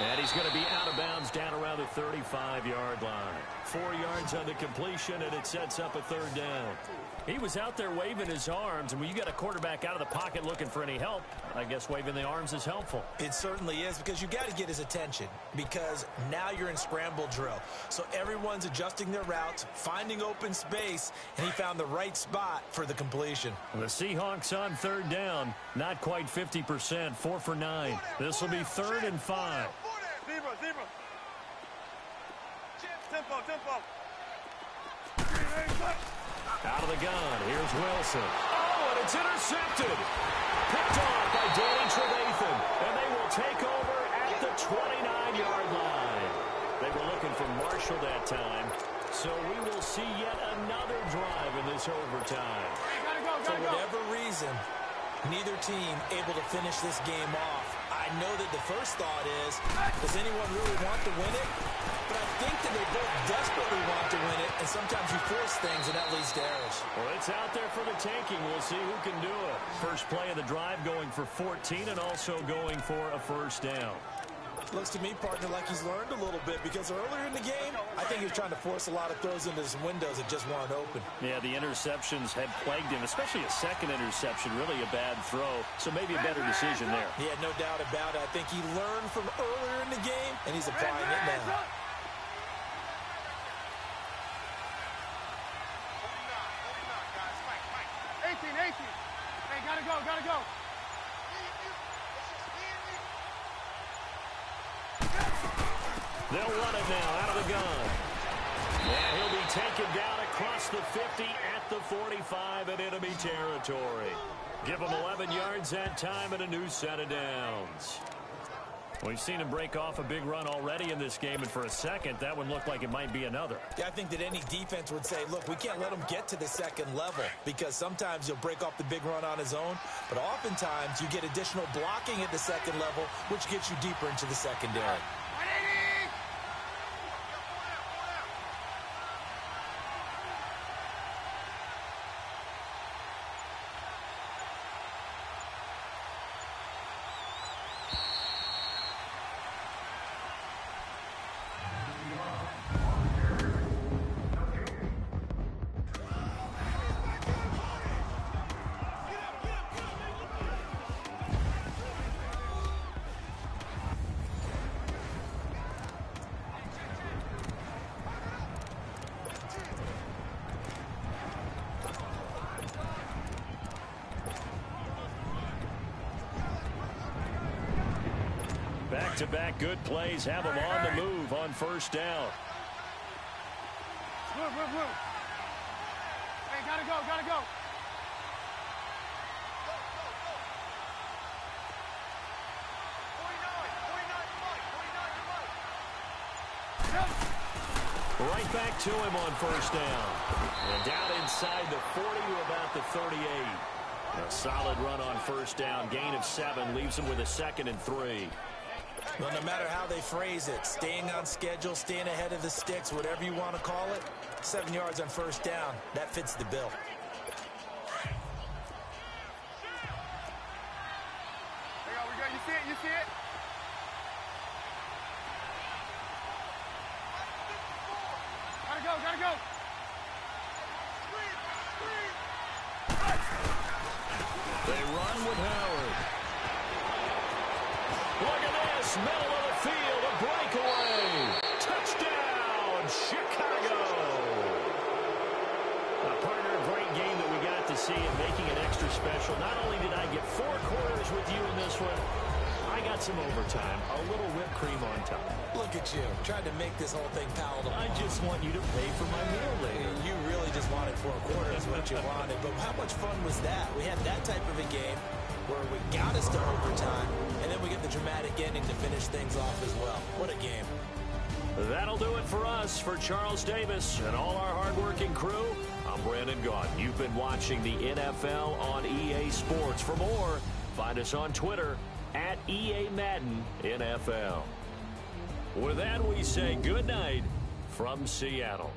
And he's going to be out of bounds down around the 35-yard line. 4 yards on the completion, and it sets up a third down. He was out there waving his arms, and when you got a quarterback out of the pocket looking for any help, I guess waving the arms is helpful. It certainly is, because you got to get his attention, because now you're in scramble drill. So everyone's adjusting their routes, finding open space, and he found the right spot for the completion. The Seahawks on third down, not quite 50%, 4 for 9. This will be 3rd and 5. Zebra. Tempo. Out of the gun, here's Wilson. Oh, and it's intercepted. Picked off by Danny Trevathan, and they will take over at the 29-yard line. They were looking for Marshall that time, so we will see yet another drive in this overtime. For whatever reason, neither team able to finish this game off. I know that the first thought is, does anyone really want to win it? But I think that they both desperately want to win it, and sometimes you force things, and that leads to errors. Well, it's out there for the taking. We'll see who can do it. First play of the drive going for 14 and also going for a first down. Looks to me, partner, like he's learned a little bit, because earlier in the game, I think he was trying to force a lot of throws into some windows that just weren't open. Yeah, the interceptions had plagued him, especially a second interception, really a bad throw. So maybe a better decision there. Yeah, no doubt about it. I think he learned from earlier in the game, and he's applying it now. Hey, gotta go. They'll run it now out of the gun. And he'll be taken down across the 50 at the 45 in enemy territory. Give him 11 yards that time and a new set of downs. We've seen him break off a big run already in this game, and for a second, that one looked like it might be another. Yeah, I think that any defense would say, look, we can't let him get to the second level, because sometimes he'll break off the big run on his own, but oftentimes you get additional blocking at the second level, which gets you deeper into the secondary. Back-to-back good plays have him on the move on first down. Move. Hey, Gotta go, gotta go. Right back to him on first down. And down inside the 40 to about the 38. A solid run on first down. Gain of 7 leaves him with a 2nd and 3. Well, no matter how they phrase it, staying on schedule, staying ahead of the sticks, whatever you want to call it, 7 yards on first down, that fits the bill. We go. You see it? You see it? Gotta go, gotta go. They run with Howard. Look at this, middle of the field, a breakaway. Touchdown, Chicago. Partner, a great game that we got to see and making it extra special. Not only did I get 4 quarters with you in this one, I got some overtime, a little whipped cream on top. Look at you, trying to make this whole thing palatable. I just want you to pay for my meal later. You really just wanted 4 quarters, what you wanted. But how much fun was that? We had that type of a game where we got us to overtime, and then we get the dramatic ending to finish things off as well. What a game. That'll do it for us. For Charles Davis and all our hardworking crew, I'm Brandon Gaudin. You've been watching the NFL on EA Sports. For more, find us on Twitter at EA Madden NFL. With that, we say good night from Seattle.